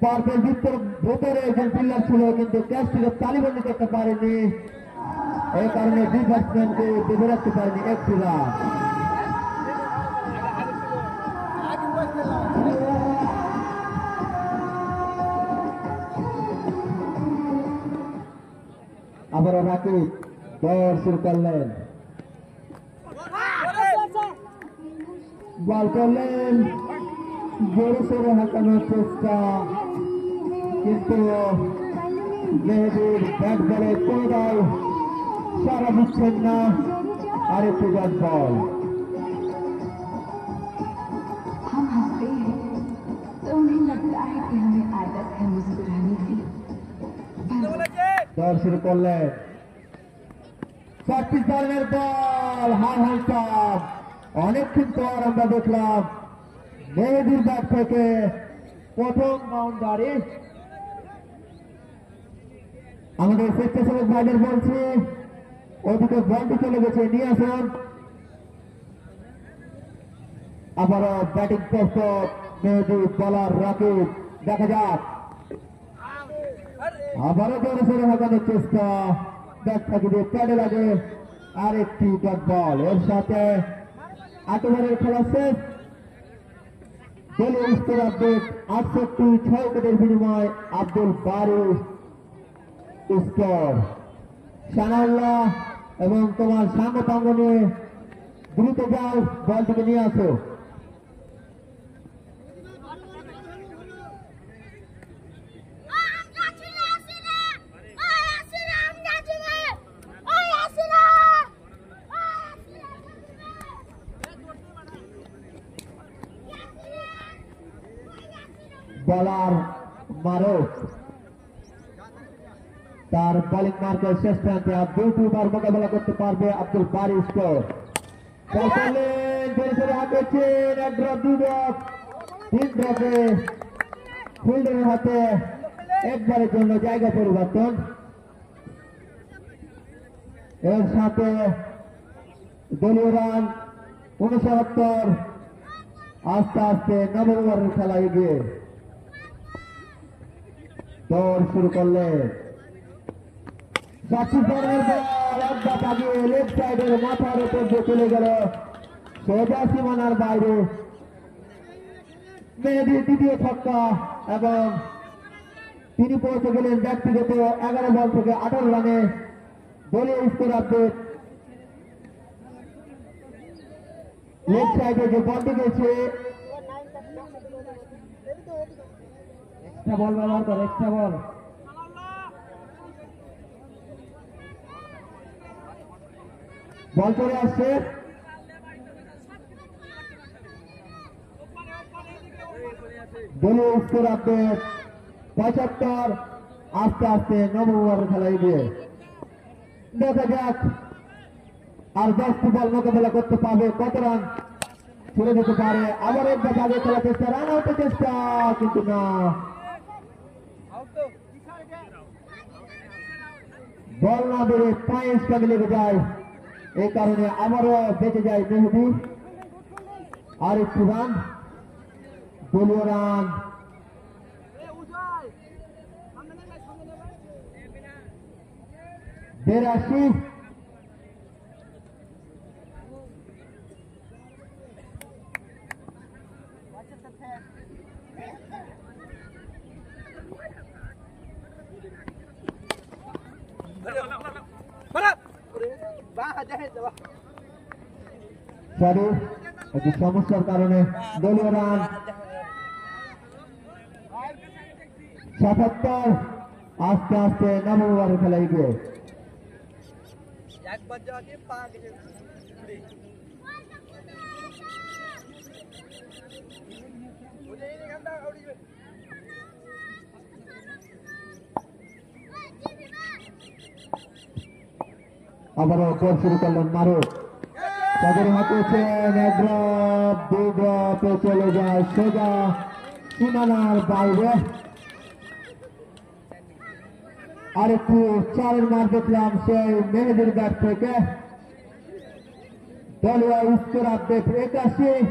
S1: পার্পেল ভিতর ভেতরে একজন ফিল্ডার ছিল, কিন্তু ক্যাচটিকে তালিবন্দি করতে পারেনি, এই কারণে দুই ব্যাটসম্যানকে বেঁধে রাখতে পারেনি, একটি রান। আবারও রাকিব দৌড় শুরু করলেন, বল করলেন, জোরে সোরে হাঁকানোর চেষ্টা, কিন্তু মেহেদীর ব্যাট বলে কোনোটাই সারা দিচ্ছেন না। আর একটু ব্যাট বল।
S4: हम हंसते हैं तो उन्हें लगता है कि हमें आदत है मुस्कुराने की।
S1: দৌড় শুরু করলেন, 36 রানের বল, হার হালচাপ। অনেকক্ষণ পর আমরা দেখলাম মেহেদীর ব্যাট থেকে প্রথম বাউন্ডারি। আমাদের স্বেচ্ছাসেবক ভাইদের বলছি ওদিকে বলটি চলে গেছে, নিয়ে আসুন। আবারও ব্যাটিং প্রস্তুত মেহেদী, বলার রাকিব, দেখা যাক। আবারও জোরে সোরে হাঁকানোর চেষ্টা, ব্যাট ফাঁকি দিয়ে প্যাডে লাগে। আর একটি ডট বল, এর সাথে 8 ওভারের খেলা শেষ। দলীয় স্কোর আপডেট 68, 6 উইকেটের বিনিময় আব্দুল বারি স্কোর। সানাউল্লাহ এবং তোমার সাঙ্গপাঙ্গ নিয়ে দ্রুত যাও, বলটিকে নিয়ে আসো। বলার মারুফ তার বোলিং মার্কের শেষ প্রান্তে দুটি বার মোকাবেলা করতে পারবে আব্দুল বারি স্কোর। হাঁটেছেন, 1 ড্রপ, 2 ড্রপ, 3 ড্রপে ফিল্ডারের হাতে একবারের জন্য জায়গা পরিবর্তন। এর সাথে দলীয় রান 69। আস্তে আস্তে নবম ওভারের খেলা এগিয়ে দৌড় শুরু করলেন। 25 রানের বল, একবার আগিয়ে লেফট সাইডের মাথার উপর দিয়ে চলে গেল, সোজা সীমানার বাইরে। মেহেদী দ্বিতীয় ছক্কা এবং তিনি পৌঁছে গেলেন ব্যক্তিগত 11 বল থেকে 18 রানে। দলীয় স্কোর আপডেট, লেফট সাইডে যে বলটি গেছে, এক্সট্রা বল ব্যবহার করে, এক্সট্রা বল। বল চলে আসছে, দলীয় স্কোর আপডেট 75। আস্তে আস্তে নবম ওভারের খেলা এগিয়ে। দেখা যাক আর 10টি বল মোকাবেলা করতে পারবে, কত রান চলে যেতে পারে। আবার একবার আগে খেলা চেষ্টা, রান আউটের চেষ্টা, কিন্তু না। বল না বেড়ে পায়ে স্টামে লেগে যায়, এই কারণে আবারও বেঁচে যায় মেহেদি। আর একটু রান, দলীয় রান। 82। সরি, একটি সমস্যার কারণে দলীয় রান। 77। আস্তে আস্তে নবম ওভারের খেলা এগিয়ে। আবারও বল শুরু করলেন মারুফ। তাদের হাঁটিয়েছেন এক ড্রপ, দুই ড্রপে চলে যায় সোজা সীমানার বাইরে। আরেকটু চারের মার দেখলাম সেই মেহেদির ব্যাট থেকে। দলীয় স্কোর আপডেট 81।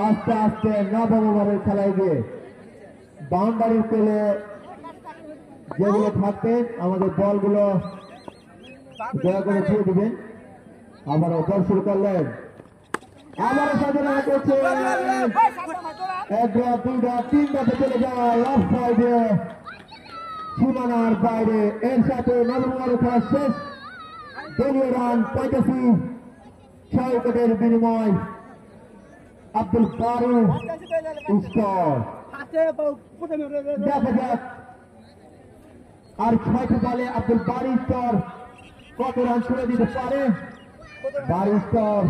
S1: আস্তে আস্তে নবম ওভারের খেলায় গিয়ে বাউন্ডারির পেলে যেগুলো থাকতেন আমাদের বলগুলো দয়া করে দিয়ে দিবেন। আবারও বল শুরু করলেন, আবারও সাজানো হচ্ছে এক ড্রপ, দুই ড্রপ, তিন ড্রপে চলে যায় অফ সাইডে সীমানার বাইরে। এর সাথে নবম ওভারের খেলা শেষ। দলীয় রান 85, 6 উইকেটের বিনিময় আব্দুল বারু স্কোর। দেখা যাক আর 6টি বলে আব্দুল বারু স্কোর কত রান ছুড়ে দিতে পারে। বারু স্কোর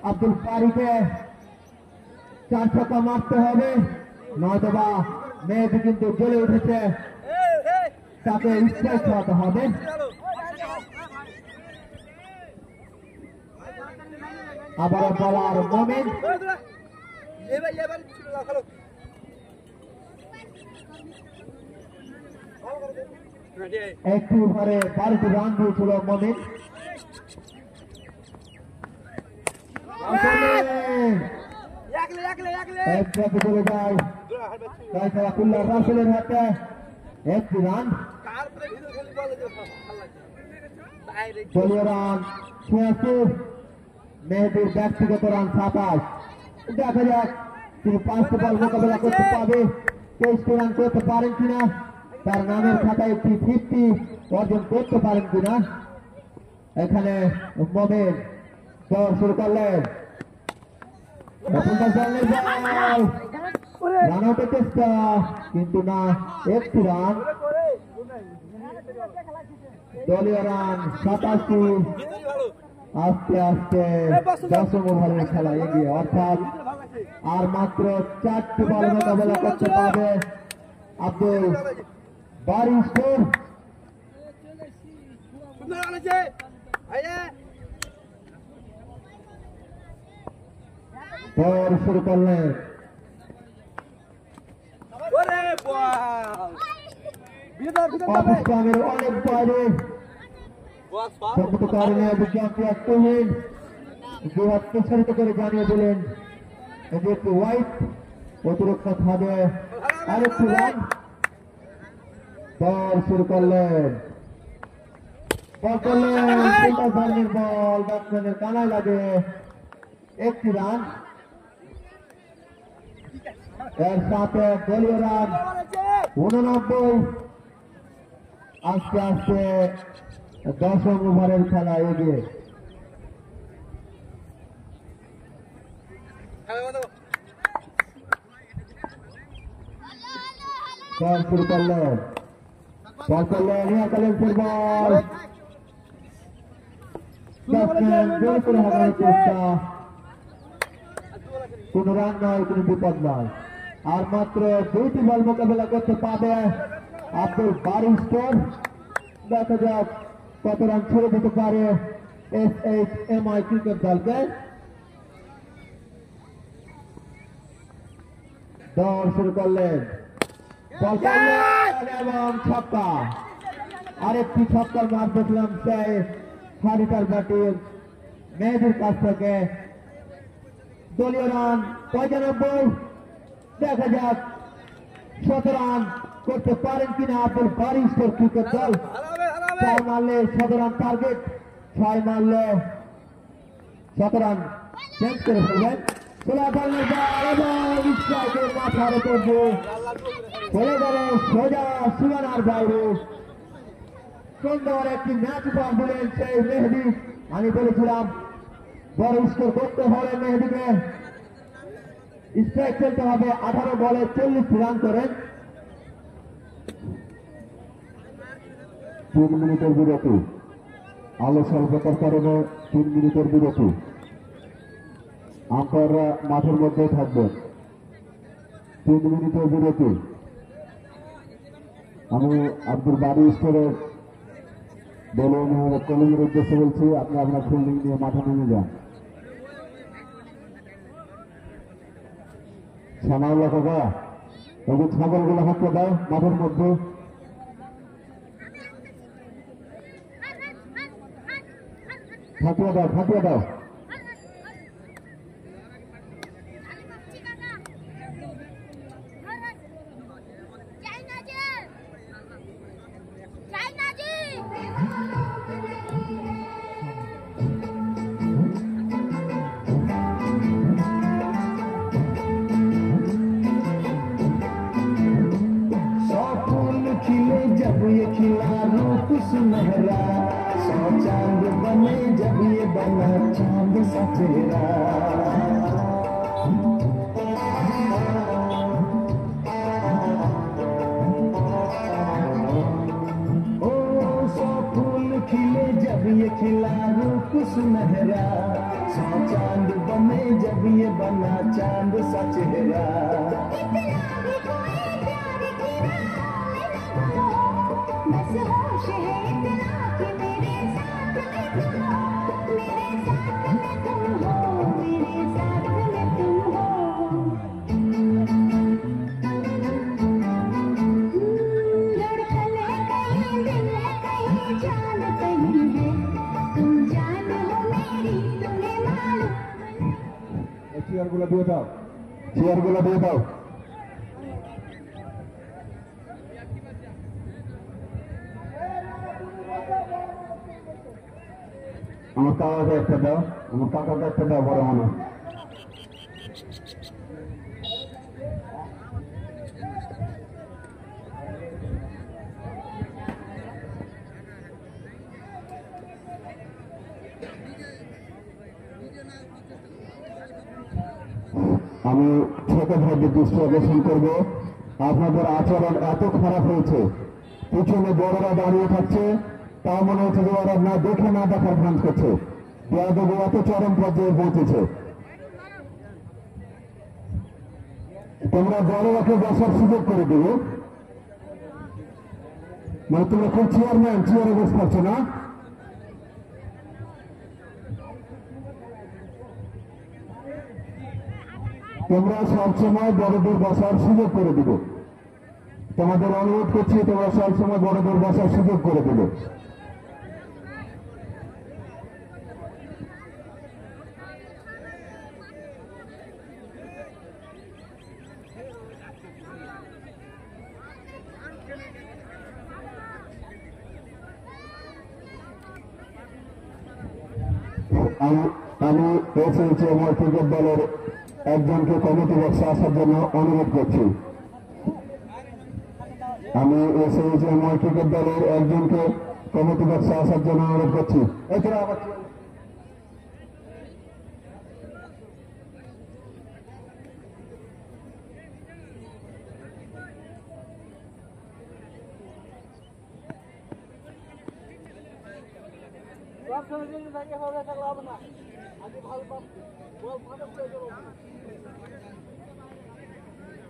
S1: আব্দুল বারিকে 4 ছক্কা মারতে হবে, নয়তোবা মেহেদি কিন্তু জ্বলে উঠেছে, তাকে স্ট্রাইক খাওয়াতে হবে। আবার বলার মোমেন, একটি ওভারে 12টি রান দিয়েছিল মোমেন। এক ড্রপে চলে যায় রাইফুল্লাহ রাসেলের হাতে, একটি রান। দলীয় রান 86, মেহেদির ব্যক্তিগত রান 27। দেখা যাক তিনি 5টি বল মোকাবেলা করতে পারবে, 23টি রান করতে পারেন কিনা, তার নামের খাতায় একটি 50 অর্জন করতে পারেন কিনা। এখানে মোমেন দৌড় শুরু করলেন, রান আউটের চেষ্টা কিন্তু না, একটি রান। দলীয় রান 87। আস্তে আস্তে 10ম ওভারের খেলা এগিয়ে, অর্থাৎ আর মাত্র 4টি বল মোকাবেলা করতে পারবে আব্দুল বারী স্কোর। দৌড় শুরু করলেন, পাকিস্তানের অনেক বাইরে সম্মত কারণে বিজ্ঞাপন একটুহীন দুহাত প্রসারিত করে জানিয়ে দিলেন এটি একটি হোয়াইট অতিরিক্ত খাবে। আরেকটি রান। বল শুরু করলেন, বল করলেন বল ব্যাটসম্যানের কানায় লাগে, একটি রান। এর সাথে দলীয় রান 89। আস্তে আস্তে 10ম ওভারের খেলা এগিয়ে। বল শুরু করলেন, বল করলেন ইয়াকালেন্সের বল, ব্যাটসম্যান জোর করে হাঁটানোর চেষ্টা, কোন রান নয়, কোন বিপদ নয়। আর মাত্র 2টি বল মোকাবেলা করতে পারবে আব্দুল বারী স্কোর। দেখা যাক কত রান ছেড়ে দিতে পারে SHMI ক্রিকেট দলকে। দৌড় শুরু করলেন, বল করলেন এবং ছক্কা।
S5: আরেকটি ছক্কার মার দেখলাম সেই হারিটার ব্যাটিং মেহেদির কাছ থেকে। দলীয় রান 95। দেখা যাক 17 রান করতে পারেন কিনা আব্দুল বারী স্টোর ক্রিকেট দল। 4 মারলে 17 রান টার্গেট, 6 মারলে 17 রান চেঞ্জ করে ফেলবেন। মাথার উপর চলে গেল সোজা সীমানার বাইরে। সুন্দর একটি ম্যাচ উপহার দিলেন সেই মেহেদি। আমি বলেছিলাম বড় স্কোর করতে হলে মেহেদিকে স্ট্রাইক খেলতে হবে। 18 বলে 40 রান করেন।
S1: 3 মিনিটের বিরতি, আলো স্বল্পতার কারণে 3 মিনিটের বিরতি। আম্পায়াররা মাঠের মধ্যে থাকবেন। 3 মিনিটের বিরতি। আমি আব্দুল বারী স্টোরের বলুন কলিমের উদ্দেশ্যে বলছি, আপনি আপনার ফিল্ডিং নিয়ে মাঠে নেমে যান। সানাউল্লাহ কাকা, ওই ছাগলগুলো হাঁটতে দাও মাঠের মধ্যে। ফাটিয়ে দাও, ফাটিয়ে দাও।
S3: खिले जब ये खिला रूप सुनहरा, 100 चांद बने जब ये बना चांद सा चेहरा। ओ 100 फूल खिले जब ये खिला रूप सुनहरा, 100 चांद बने जब ये बना चांद सा चेहरा।
S4: बस होश है इतना कि मेरे साथ में तुम हो, मेरे साथ में तुम हो, मेरे साथ में तुम हो। धड़कन है कहीं, दिल है कहीं, जान कहीं है, तुम जान हो मेरी, तुम्हें मालूम।
S1: চেয়ারগুলো দিয়ে দাও, চেয়ারগুলো দিয়ে দাও। আমার কাকাকে একটা দাও, আমার কাকাকে একটা দাও বড় মানুষ। আমি ছোটভাবে দৃষ্টি আকর্ষণ করব, আপনাদের আচরণ এত খারাপ হয়েছে, পিছনে বড়রা দাঁড়িয়ে থাকছে, তা মনে হচ্ছে যে ওরা না দেখে না দেখার ভান করছে। বেয়াদবি এত চরম পর্যায়ে পৌঁছেছে। তোমরা বড়রাকে বসার সুযোগ করে দেবে, মানে তোমরা খুব চেয়ারম্যান, চেয়ারে বসে পারছো না। তোমরা সবসময় বড়দের বসার সুযোগ করে দিবে। তোমাদের অনুরোধ করছি, তোমরা সবসময় বড়দের বসার সুযোগ করে দেবে। আমি এসেছি আমার ক্রিকেট দলের একজনকে কমিটি বক্সে আসার জন্য অনুরোধ করছি। আমি এসেছি আমার ক্রিকেট দলের একজনকে কমিটি বক্সে আসার জন্য অনুরোধ করছি। এছাড়া আবার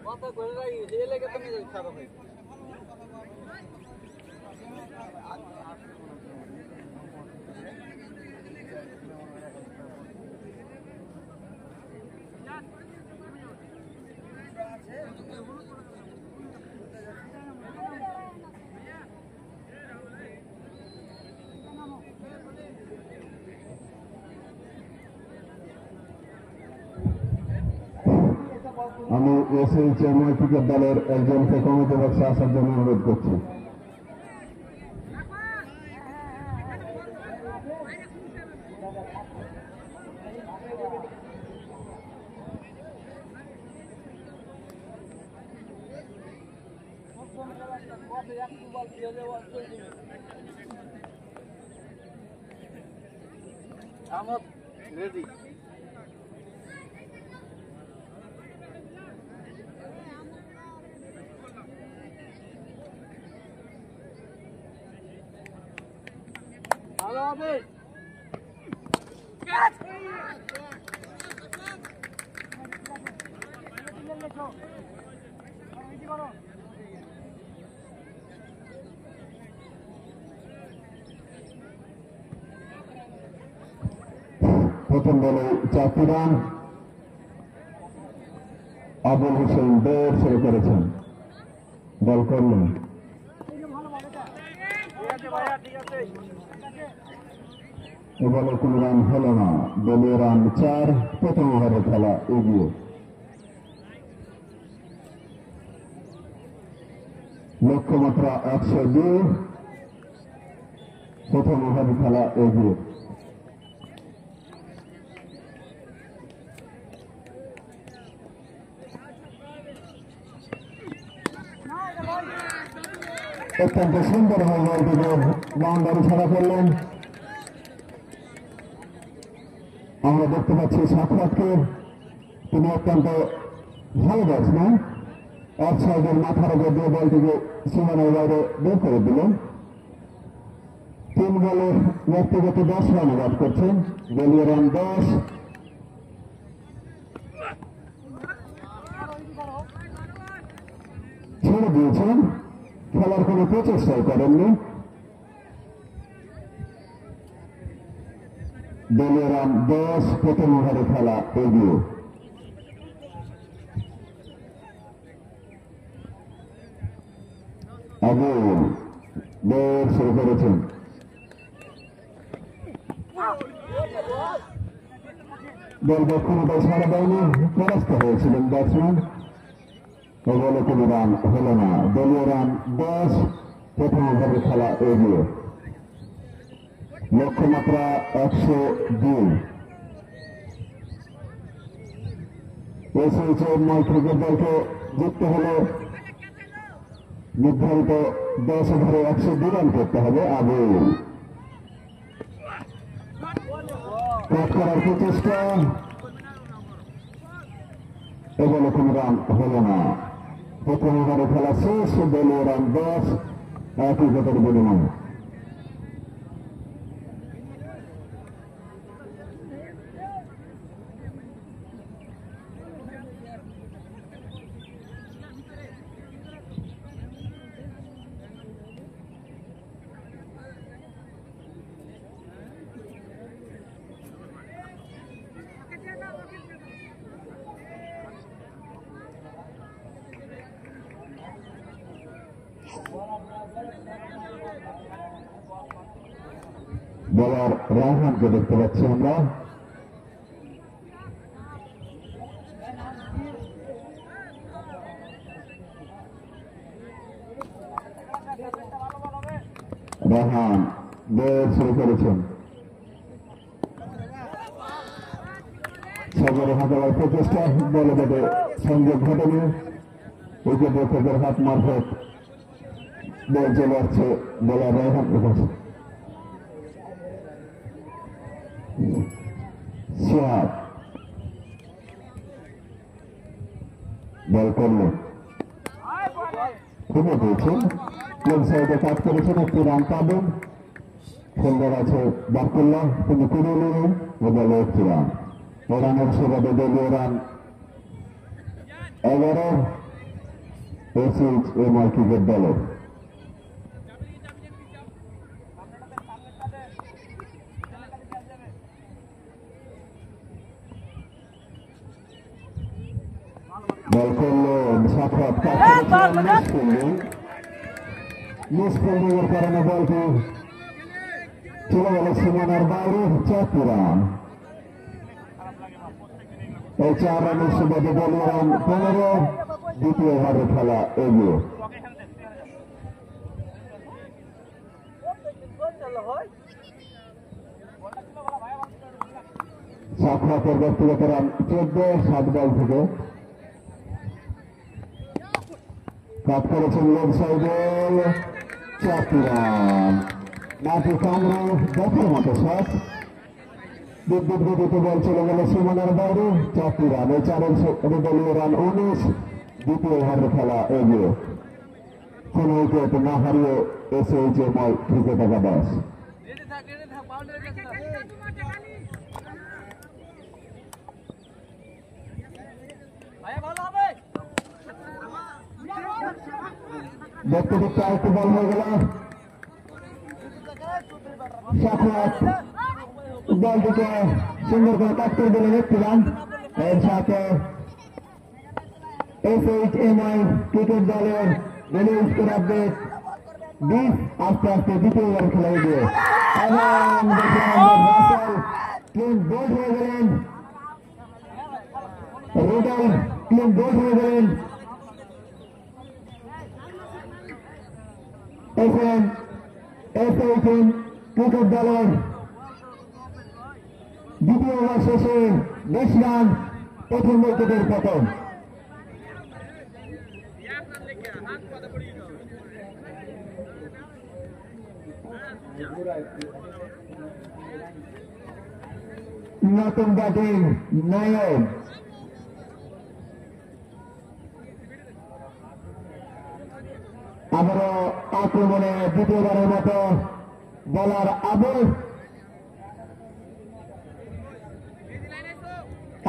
S2: কথা করে রাখি লেগে তুমি খারাপ হয়েছে।
S1: আমি এসএইচ এমআই ক্রিকেট দলের একজনকে কমিটি বক্সে আসার জন্য অনুরোধ করছি।
S2: রেডি ভালো হবে
S1: প্রথম বলে 4টি রান। আবুল হোসেন দৌড় শুরু করেছেন, বল করলেন। এ বলে কোন রান হল না। দলীয় রান 4, প্রথম ওভারে খেলা এগিয়ে। লক্ষ্যমাত্রা 102, প্রথম ওভারে খেলা এগিয়ে। অত্যন্ত সুন্দর হয়ে বলটিকে বাউন্ডারি ছাড়া করলেন। আমরা দেখতে পাচ্ছি সাক্ষাৎকে তিনি অত্যন্ত ভালো ব্যাটসম্যান। অফ সাইডের মাথার উপর দিয়ে বলটিকে সীমানার বাইরে বের করে দিলেন। 3 বলে ব্যক্তিগত 10 রানে ব্যাট করছেন। দলীয় রান 10। ছেড়ে দিয়েছেন, খেলার কোনো প্রচেষ্টাই করেননি। দলীয় রান 10, প্রথম ওভারে খেলা এগিয়ে। আবুল দৌড় শুরু করেছেন। দল ক্ষমতায় সাড়া দেয়নি, পরাস্ত হয়েছিলেন ব্যাটসম্যান। ও বলে কোনো রান হল না। দলীয় রান 10, প্রথম ওভারে খেলা এগিয়ে। লক্ষ্যমাত্রা 102। এসএইচ এমআই ক্রিকেট দলকে জিততে হলে নির্ধারিত 10 ওভারে 102 রান করতে হবে। আবুল কাট করার প্রচেষ্টা, এ বলে কোন রান হল না। প্রথম ওভারে খেলা শেষ। দলীয় রান 10, 1 উইকেটের বিনিময়ে। বলার রায়হানকে দেখতে পাচ্ছি আমরা। রায়হান দৌড় শুরু করেছেন। সাগরে হাঁটাবার প্রচেষ্টা, বলে বেটে সংযোগ ঘটেনি। উইকেট রক্ষকের হাত মারফত বল চলে আসছে বলার রায়হান কাছে। সিয়াদ বল করলেন, খুবই পেয়েছেন। লেগ সাইডে কাজ করেছেন, একটি রান পাবেন। ফিল্ডার আছে বারকুল্লাহ, তিনি করে নেবেন। ও বলে 1টি রান। ও রানের সুবাদে দলীয় রান 11, এসএইচ এমআই ক্রিকেট দলের। বল করলেন সাক্ষাৎ, মিস ফিল্ডিং এর কারণে বলটি চলে গেল সীমানার বাইরে। 4টি রান। এই 4 রানের সুবাদে দলীয় রান 15, দ্বিতীয় ওভারের খেলা এগিয়ে। সাক্ষাতের ব্যক্তিগত রান 14, 7 বল থেকে কাট করেছেন লেগ সাইডে 4টি রান। নাটি কামরু দেখার মতো শট, বিদ্যুৎ গতিতে বল চলে গেল সীমানার বাইরে, 4টি রান। এই 4 দলীয় রান 19, দ্বিতীয় ওভারের খেলা এগিয়ে। কোন উইকেট না হারিয়ে SHMI ক্রিকেট একাদশ। দেখতে দেখতে আরেকটি বল হয়ে গেল, সাক্ষাৎ বলটিকে সুন্দর করে কাট করে দিলেন 1টি রান। এর সাথে SHMI ক্রিকেট দলের দলীয় স্কোর আপডেট 20, আস্তে আস্তে দ্বিতীয় ওভার খেলা এগিয়ে। এবং দেখলাম রাসেল ক্লিন বোল্ড হয়ে গেলেন, রুডাল ক্লিন বোল্ড হয়ে গেলেন। SHM ক্রিকেট দলের দ্বিতীয় ওভার শেষে 20 রান, প্রথম উইকেটের পতন। নতুন ব্যাটিং নায়ক, আবারও আক্রমণে দ্বিতীয়বারের মতো বলার আবুল।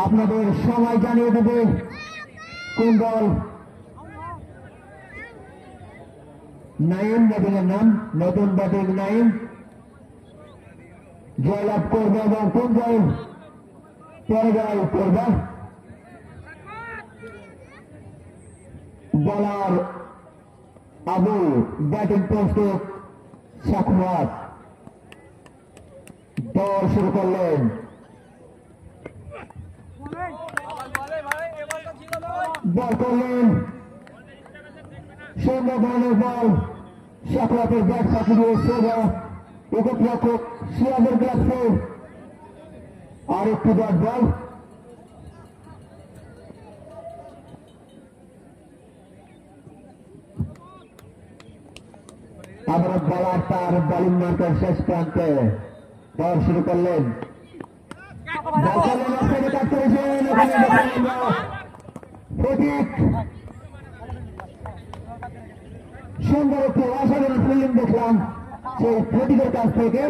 S1: আপনাদের সময় জানিয়ে দেবে কোন দল। নাইম ব্যাটিংয়ের নাম, নতুন ব্যাটিং নাইম জয়লাভ করবে এবং কোন দল পরাজয় করবে। বলার আবুল, ব্যাটিং প্রস্তুত সাক্ষাৎ, দৌড় শুরু করলেন। বল করলেন সুন্দর ধরনের বল, সাক্ষাতের ব্যাট ফাঁকি দিয়ে সোজা উইকেট রক্ষক সিরাজের গ্লাভসে আরেকটি ডট বল। আবার বলার তার বোলিং মার্কের শেষ প্রান্তে দৌড় শুরু করলেন। ফটিক সুন্দর একটি অসাধারণ ফিল্ডিং দেখলাম সেই ফটিকের কাছ থেকে।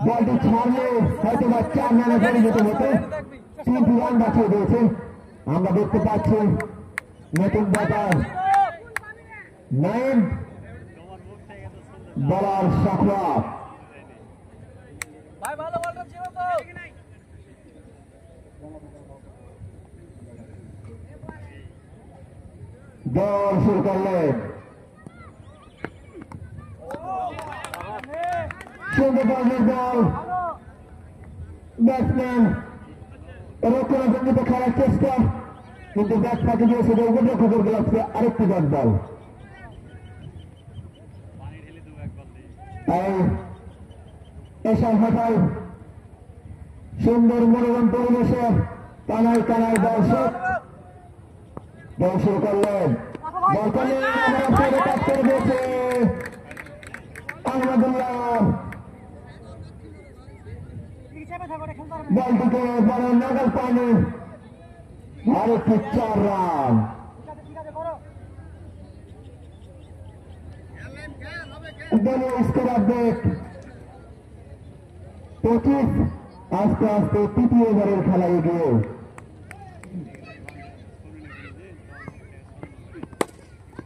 S1: বলটি ছাড়লে হয়তো বা 4 রানে পরিণত হতো, 3টি রান বাঁচিয়ে দিয়েছে। আমরা দেখতে পাচ্ছি নতুন ব্যাটার নাইম, বলার সাক্ষাৎ। দৌড় শুরু করলেন, সুন্দর বলের বল, ব্যাটসম্যান রক্ষণাভঙ্গিতে খেলার চেষ্টা, কিন্তু ব্যাট ফাঁকি দিয়েছে উইকেট রক্ষকের গ্লাভসে আরেকটি ডট বল। এসব হঠাৎ সুন্দর মনোরম পরিবেশে কানায় কানায় দর্শক দল শুরু করলেন। বল করলেন, কাজ করে দিয়েছে আহমদুল্লাহ। বলটিকে বড় নাগাল পানি, আরেকটি 4 রান। দলীয় স্কোর আপডেট 25, আস্তে আস্তে তৃতীয় ওভারের খেলা এগিয়ে।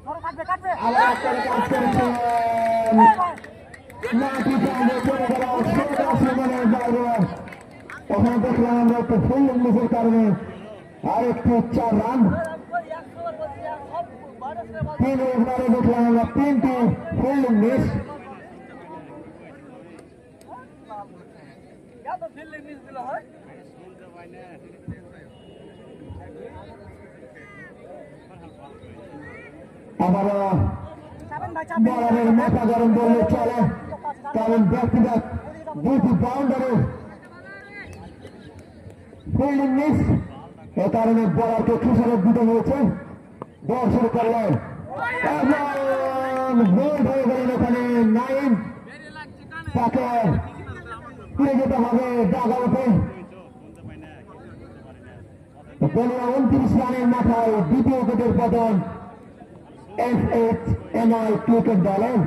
S1: আবার কাজ করেছেন, মাটি চাঁদে চলে গেল সোজা সীমানার বাইরে। ওখানে দেখলাম আমরা একটু ফিল্ডিং মিসের কারণে আরেকটি 4 রান। 3 ওভারে দেখলাম আমরা 3টি ফিল্ডিং মিস। আবারও
S2: চাপেন ভাই চাপেন
S1: বলারের মাথা গরম বললে চলে, কারণ ব্যক্তিগত দুটি বাউন্ডারি ফিল্ডিং মিস, এ কারণে বলারকে খেসারত দিতে হয়েছে। বল শুরু করলেন এবং গোল হয়ে গেলেন ওখানে নাইম, তাকে ফিরে যেতে হবে ডাগআউটে। 29 রানের মাথায় দ্বিতীয় উইকেটের পতন FHMI ক্রিকেট দলের।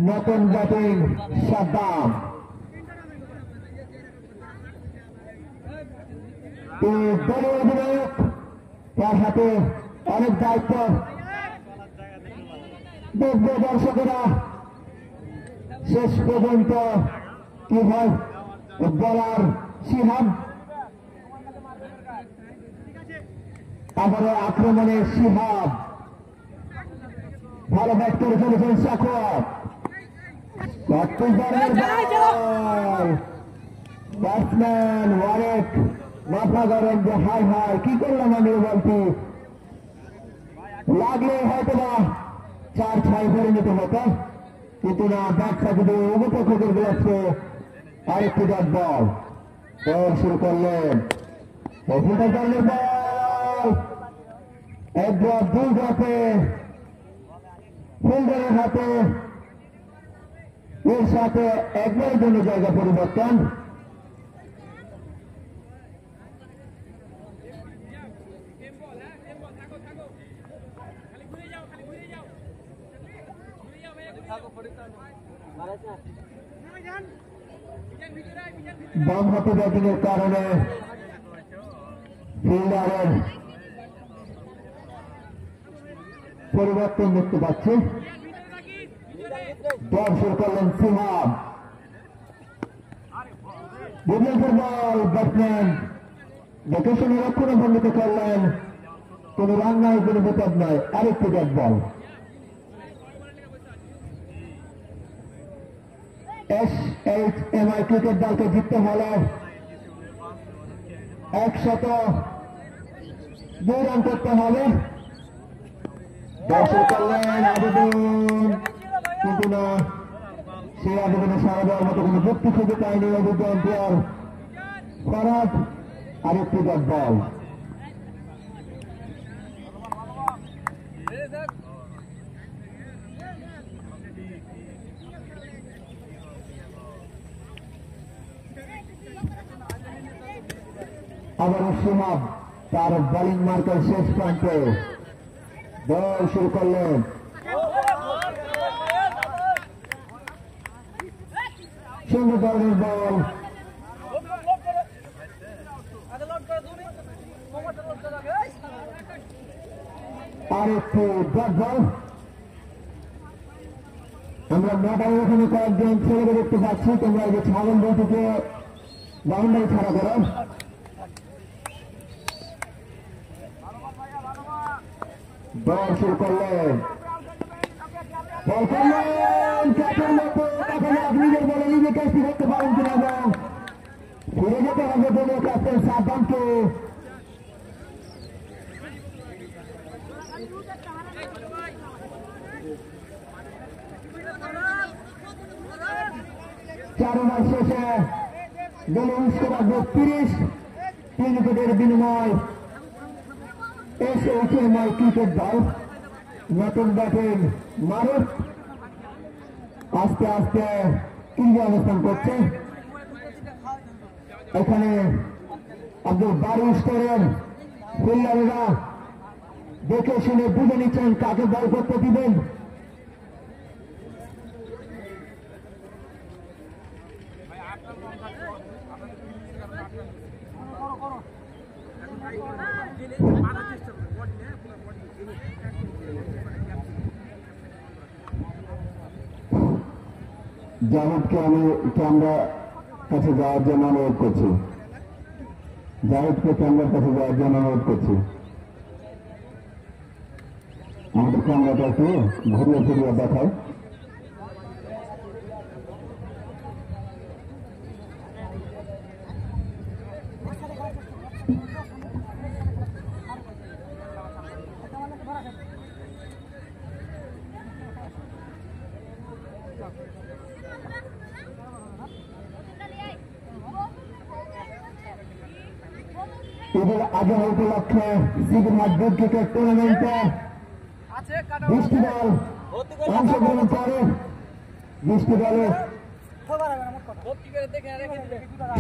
S1: নতুন ব্যাটিং সাদ্দাম, দলীয় অধিনায়ক, তার হাতে অনেক দায়িত্ব। দেখবে দর্শকেরা শেষ পর্যন্ত কি হয়। বলার শিহাব, আবারও আক্রমণে শিহাব, ভালো ব্যাট করে চলেছেন সাকুয়াব। ব্যাটসম্যান ওয়ারেক মাথা গরম যে হাই হাই কি করলাম আমি বলছি, লাগলে হয়তো বা 4-6 ধরে নিতে হতো, কিন্তু না, ব্যাটটা যদি উপপক্ষের গ্লাসে আরেকটি ডট বল শুরু করলেন। বল এক ড্রপ, দুই ড্রপে ফিল্ডারের হাতে, এর সাথে একবারের জন্য জায়গা পরিবর্তন। বাম হাতে ব্যাটিং এর কারণে ফিল্ডারের পরিবর্তন দেখতে পাচ্ছি। বল শুরু করলেন সিহাব, বুঝলেন বল, ব্যাটসম্যান লোকেশনে রক্ষণাভঙ্গিত করলেন, কোন রান নাই, কোন বিপদ নয়, আরেকটি ডট বল। FHMI ক্রিকেট দলকে জিততে হলে 102 রান করতে হবে। দর্শক করলেন আবেদন, কিন্তু না, সেই আবেদনে সারা দেওয়ার মতো কোন যুক্তি খুঁজে পায়নি অভিজ্ঞ আম্পায়ার ফরহাদ। আরেকটি ডট বল। আবারও শিহাব তার বোলিং মার্কের শেষ প্রান্তে বল শুরু করলেন। সুন্দর ধরনের বল, আরেকটি ডট বল। আমরা মোটামুটি এখানে কয়েকজন ছেলেকে দেখতে পাচ্ছি, তোমরা এই যে ছাগল বইটিকে বাউন্ডারি ছাড়া করো। বল শুরু করলেন, বল করলেন ক্যাচের মতো, এখন নিজের বলে নিজে ক্যাচটি করতে পারেন কিনা, এবং ফিরে যেতে হবে দলীয় ক্যাপ্টেন সাদ্দামকে। চার ওভার শেষে দলীয় স্কোর 30, 3 উইকেটের বিনিময় FHMI ক্রিকেট দল। নতুন ব্যাটিং মারুফ আস্তে আস্তে ক্রিজে অবস্থান করছে। এখানে আব্দুল বারি স্কোরের ফিল্ডাররা দেখে শুনে বুঝে নিচ্ছেন কাকে বল করতে দিবেন। জাভেদকে আমরা কাছে যাওয়ার জন্য অনুরোধ করছি, জাহিদকে ক্যামেরার কাছে যাওয়ার জন্য অনুরোধ করছি। আমাদের ক্যামেরাটা একটু ঘুরিয়ে ফিরিয়ে দেখায়। ঈদের আগে উপলক্ষে সিভিল মাদ্রিদ ক্রিকেট টুর্নামেন্টে 20টি দল অংশগ্রহণ করে। 20টি দলে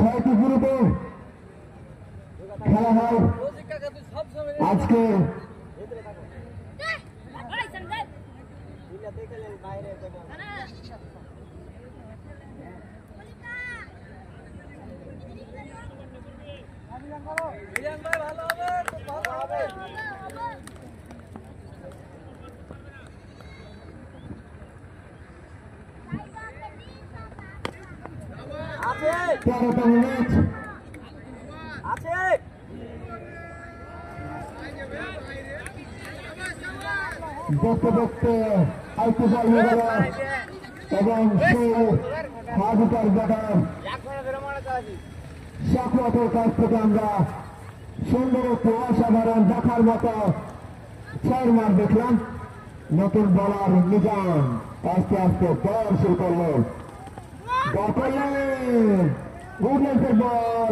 S1: 6টি গ্রুপে খেলা হয়। আজকে তেরোতম ম্যাচ দেখতে দেখতে আইটি বল হয়ে গেল এবং সেই হাজিকার ব্যাটার সাকুয়াতের কাছ থেকে আমরা সুন্দর একটি অসাধারণ দেখার মতো 6 মার দেখলাম। নতুন বলার নিজাম আস্তে আস্তে বল শুরু করলেন, উইডল্যান্ডসের বল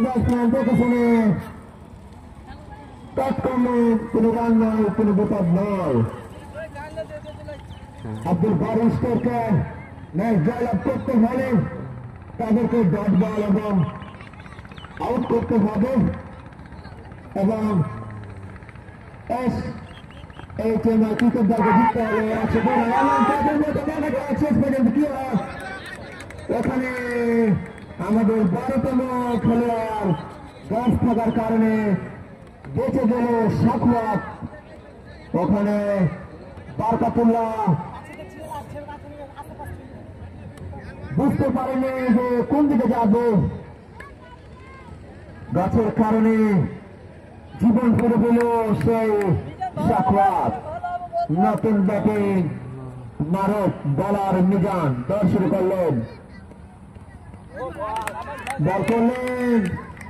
S1: ব্যাটসম্যান দেখে শুনে কাট করলে কোনো রান নয়, কোনো বিপদ নয়। আব্দুল বারিস্টারকে ম্যাচ জয়লাভ করতে হলে তাদেরকে ডট বল এবং আউট করতে হবে এবং ক্রিকেট দলকে জিততে হবে। শেষ পর্যন্ত কি হয় এখানে আমাদের 12তম খেলোয়াড় গাছ থাকার কারণে বেঁচে গেল সাকুয়াত। ওখানে বারকাতুল্লাহ বুঝতে পারেনি যে কোন দিকে যাবে, গাছের কারণে জীবন ফিরে পেল সেই সাকুয়াত। নতুন ব্যাটিং মারক বলার নিজাম দল শুরু করলেন, বল করলেন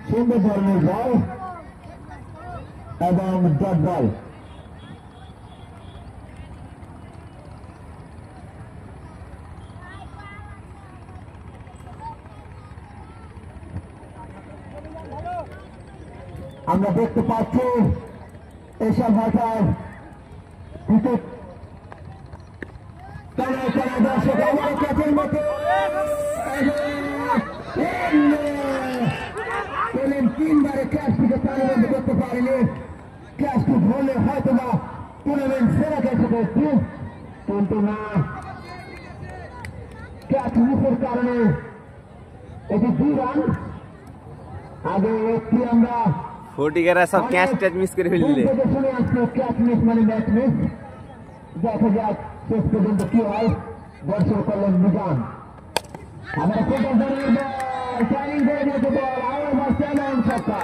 S1: সুন্দর ধরনের বল এবং ডট বল। আমরা দেখতে পাচ্ছি এসব ভাষায় ক্রিকেট দর্শক আমার কাছের মতো পেলেন 3বারে ক্যাচটিকে তালিবদ্ধ করতে পারেনি। ক্যাচটি ধরলে হয়তো বা টুর্নামেন্ট সেরা ক্যাচে করছে, কিন্তু না, ক্যাচ মিসের কারণে এটি 2 রান। আগে একটি আমরা
S6: ফটিকেরা সব ক্যাচ ট্যাচ মিস করে ফেললে
S1: শুনে আসছে ক্যাচ মিস মানে ম্যাচ মিস। দেখা যাক শেষ পর্যন্ত কি হয়। দর্শক করলেন নিজাম, আমরা সুন্দর ধরনের বল ট্যানিং করে দিয়েছে, বল আবার চ্যালেঞ্জ ছক্কা,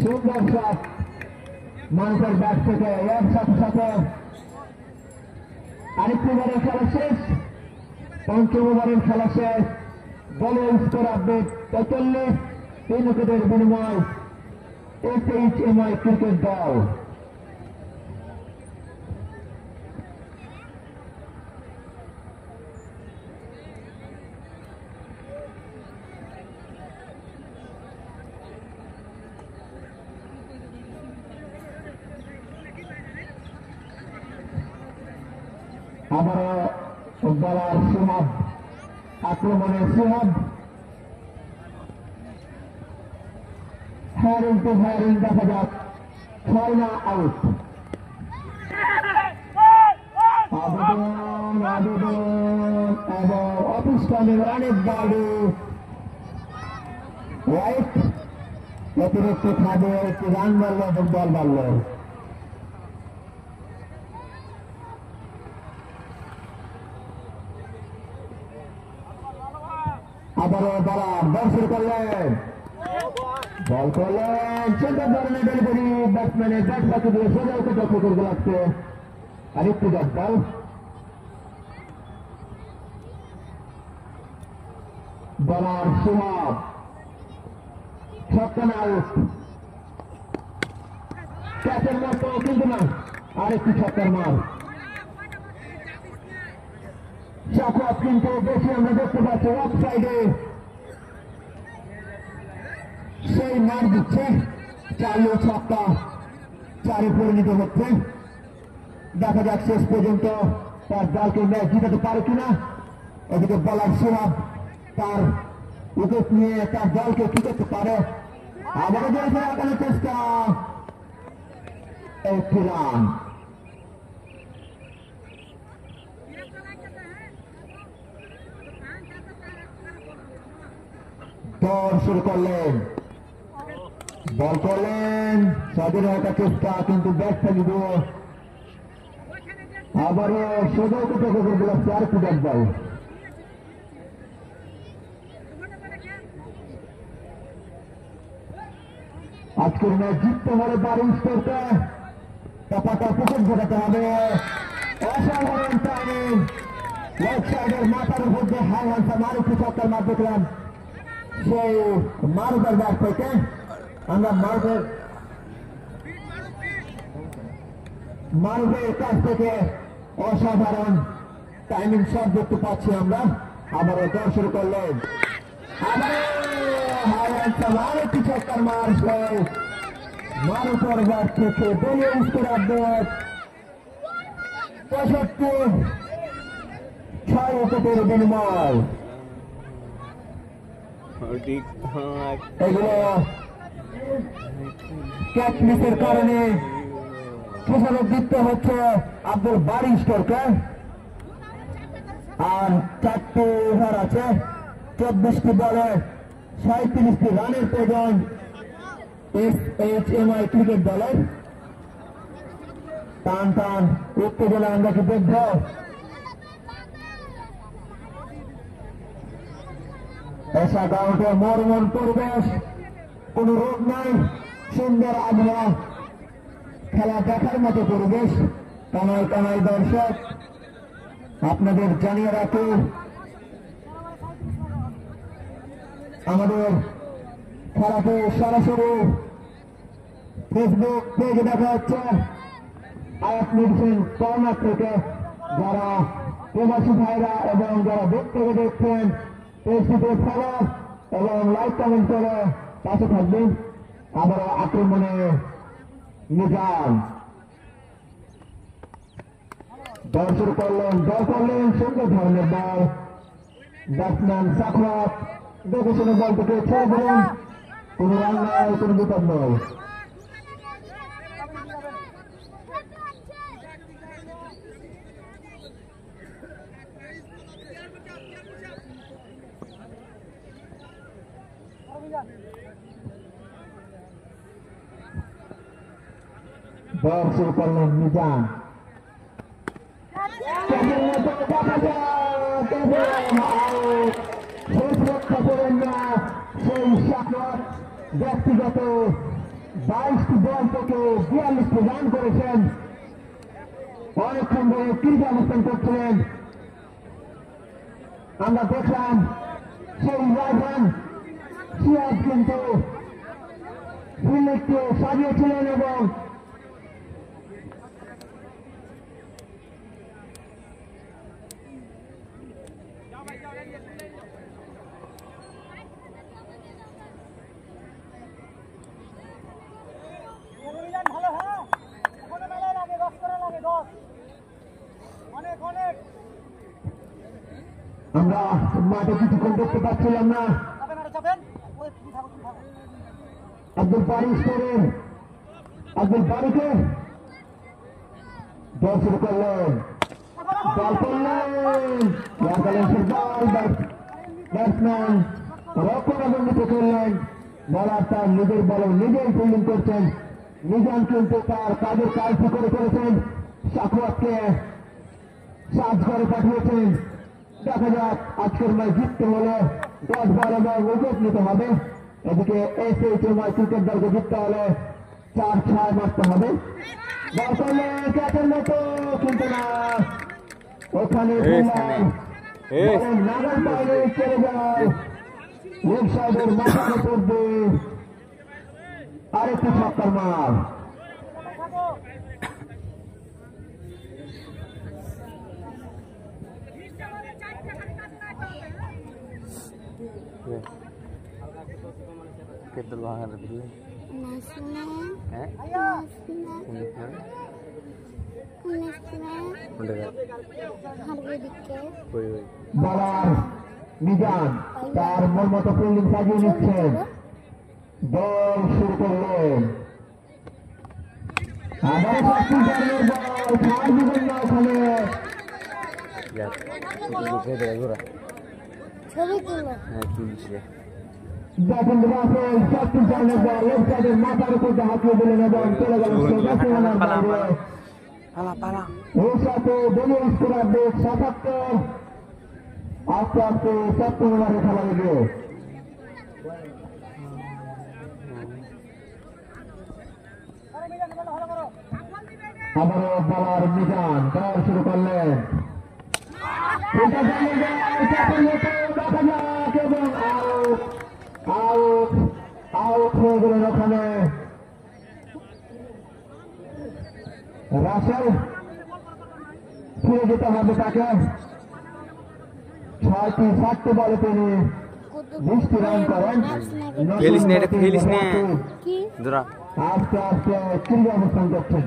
S1: সুন্দর শট মানুষের ব্যাট থেকে। এর সাথে সাথে আরেকটি ওভারের খেলা শেষ, 5ম ওভারের খেলা শেষ। বলের স্কোর আপডেট 45, 3 উইকেটের বিনিময় SHMI ক্রিকেট দল। আবারও বলার সিহাব, আক্রমণের সিহাব, ফায়ারিং টু ফায়ারিং। দেখা যাক 6 না আউট। আবেদন এবং অফিস টাইমের অনেক বাড়ি রাইট, অতিরিক্ত খাবে একটি রান মারল এবং বল মারল। আবারও বলার বল শুরু করলেন, বল করলেন সুন্দর ধরনের ডেলিভারি, ব্যাটসম্যানের ব্যাট পাখি দিয়ে সোজা উঠে দক্ষ করে লাগছে আরেকটি ডট বল। বলার সুহাব ছক্কা আউট, ক্যাচের মতো কিন্তু না, আরেকটি ছক্কার মার। সাফাত কিন্তু বেশি আমরা দেখতে পাচ্ছি অফ সাইডে সেই মার দিচ্ছে, চালু ছক্কা চারে পরিণত হচ্ছে। দেখা যাক শেষ পর্যন্ত তার দলকে ম্যাচ জিতাতে পারে কিনা। এদিকে বলার সুহাব তার উইকেট নিয়ে তার দলকে কি করতে পারে, আবারও জোরে আগানোর চেষ্টা, একটি রান। দৌড় শুরু করলেন, বল করলেন স্বাধীন হওয়ার চেষ্টা, কিন্তু ব্যাট ফেলে দিয়ে আবারও সোজা উঠে বলাচ্ছে আরেকটি ব্যাট বল। আজকের ম্যাচ জিততে হলে বাড়ি স্কোরকে টাকাটা পুকুর ঘটাতে হবে। অসাধারণ টাইমিং, লেফট সাইডের মাথার উপর দিয়ে হাই হান্সা মারুতি ছক্কার মার দেখলাম সেই মারুদের ব্যাট থেকে। আমরা মারুদের কাছ থেকে অসাধারণ টাইমিং শট দেখতে পাচ্ছি আমরা। আবারও দৌড় শুরু করলেন, আরেকটি ছক্কার মার মারুতর ব্যাট থেকে দলীয় স্কোর আপডেট 65 উইকেটের বিনিময়। এগুলো ক্যাচ মিসের কারণে খেসারত দিতে হচ্ছে আব্দুল বারি স্টোরকে। আর 4টি ওভার আছে, 24টি বলে 37টি রানের প্রয়োজন SHMI ক্রিকেট দলের। টান টান উত্তেজনা আমরা কি দেখব? এসা গাঁওতে মরমন পরিবেশ, কোন রোগ নাই, সুন্দর আবহাওয়া, খেলা দেখার মতো পরিবেশ। কানাই কানাই দর্শক, আপনাদের জানিয়ে রাখি আমাদের খেলাতে সরাসরি ফেসবুক পেজে দেখা হচ্ছে আয়াত মেডিসিন কর্নার থেকে। যারা প্রবাসী ভাইরা এবং যারা দূর থেকে দেখছেন পেজটিতে ফলো এবং লাইক কমেন্ট করে পাশে থাকবেন। আবার আক্রমণে নিজাম দল শুরু করলেন, সুন্দর ধরনের বল, ব্যাটসম্যান সাখওয়াত দেখে শুনে বলটিকে ছেড়ে দিলেন। কোন রান নয়, কোন বিপদ নয়। বল শুরু করলেন নিজাম, সেই সাখওয়াত ব্যক্তিগত 22টি বল থেকে 42টি রান করেছেন। অনেকক্ষণ ধরে ক্রিকেট অবস্থান করছিলেন, আমরা দেখলাম সেই রায়হান সিরাজ কিন্তু ফিল্ডকে সাজিয়েছিলেন এবং
S2: ভালো, হ্যাঁ ওখানে মেলায় লাগে 10 করে লাগে 10 অনেক অনেক।
S1: আমরা মাঠে কিছুক্ষণ দেখতে পাচ্ছিলাম না। আব্দুল বারি স্কোরের, আব্দুল বারিকে বল শুরু করলেন, বল করলেন, ব্যাটসম্যান রক্ষণাবন্ধিত করলেন। বলার তার নিজের বলে নিজেই ফিল্ডিং করছেন। নিজাম কিন্তু তার কাজের কাজ করে করেছেন, সাখওয়াতকে সাজ করে পাঠিয়েছেন। দেখা যাক আজকের ম্যাচ জিততে হলে 10 বল এবং উইকেট নিতে হবে। এদিকে এসে ক্রিকেট দলকে জিততে হলে 4-6 মারতে হবে। বল করলে ক্যাচের মতো, কিন্তু না, ওখানে নাগাল পাইলে চলে যায় লেগ সাইডের মাথার উপর দিয়ে আরেকটি ছক্কার মার।
S6: Kita luar dulu.
S1: বলার নিজাম তার মন মতো ফিল্ডিং সাজিয়ে নিচ্ছেন। বল শুরু করলেন, আবার বল ছাড় দিবেন না ওখানে।
S4: ছবি তুলো।
S1: দেখেন রাসেল চারটি চালের বল লেফট সাইডের মাথার উপর হাতিয়ে দিলেন এবং চলে গেল এর সাথে দলীয় স্কোরার 77। আস্তে আস্তে 7 ওভারে খেলা লেগে আবারও বলার মিজান বল শুরু করলেন। এবং আউট হয়ে গেলেন ওখানে রাসেল। ফিরে যেতে হবে তাকে। 6টি বলে তিনি 20টি রান করেন। আস্তে আস্তে ক্রীড়া অবস্থান করছেন।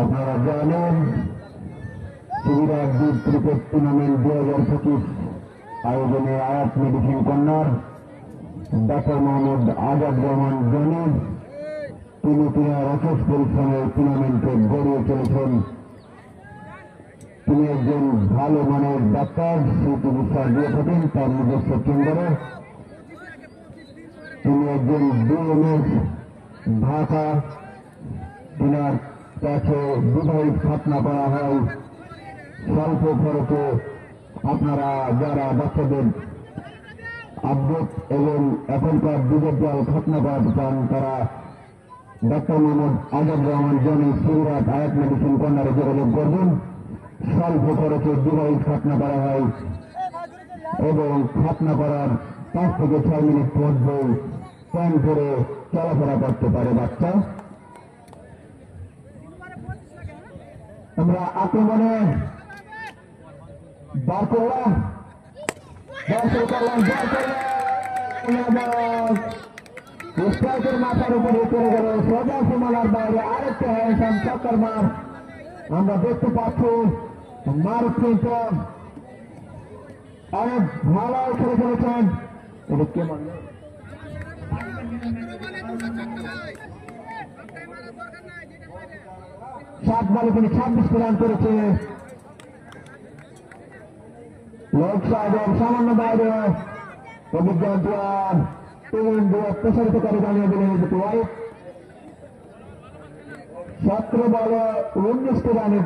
S1: আপনারা জানেন সুবিধা দ্বীপ ক্রিকেট টুর্নামেন্ট 2025 আয়োজনে আয়াত medicine corner doctor Mohammad Azad Rahman Johnny তিনি অশেষ পরিশ্রমে টুর্নামেন্টে গড়িয়ে চলেছেন। তিনি একজন ভালো মানের ডাক্তার, সেই চিকিৎসা দিয়ে থাকেন তার নিজস্ব কেন্দ্রে। তিনি একজন বিএমএস ঢাকা, তিনার কাছে বিবাহিত খাতনা করা হয় স্বল্প খরচে। আপনারা যারা বাচ্চাদের আপডেট এবং এখনকার ডিজিটাল খাতনা করাতে চান তারা ডক্টর মোহাম্মদ আজাদ রহমান জনি সিরাত আয়াত মেডিসিন কর্নারে যোগাযোগ করবেন। স্বল্প খরচে বিবাহিত খাতনা করা হয় এবং খাতনা করার 5 থেকে 6 মিনিট মধ্যে প্যান করে চলাফেরা করতে পারে বাচ্চা। আমরা আক্রমণে বার করলাম, স্ট্রাইকের মাথার উপরে চলে গেল সোজা সীমানার বাইরে আরেকটা হ্যান্ডসাম চক্কর মার আমরা দেখতে পাচ্ছি। মারুফ কিন্তু অনেক ভালো খেলে চলেছেন। এটা কে মারল? 7 বলে তিনি 26 রান করেছে। লেগ সাইডের সামান্য বাইরে অভিজ্ঞান প্রসারিত করে জানিয়ে দিলেন ওয়াইড। 17 বলে 19টি রানের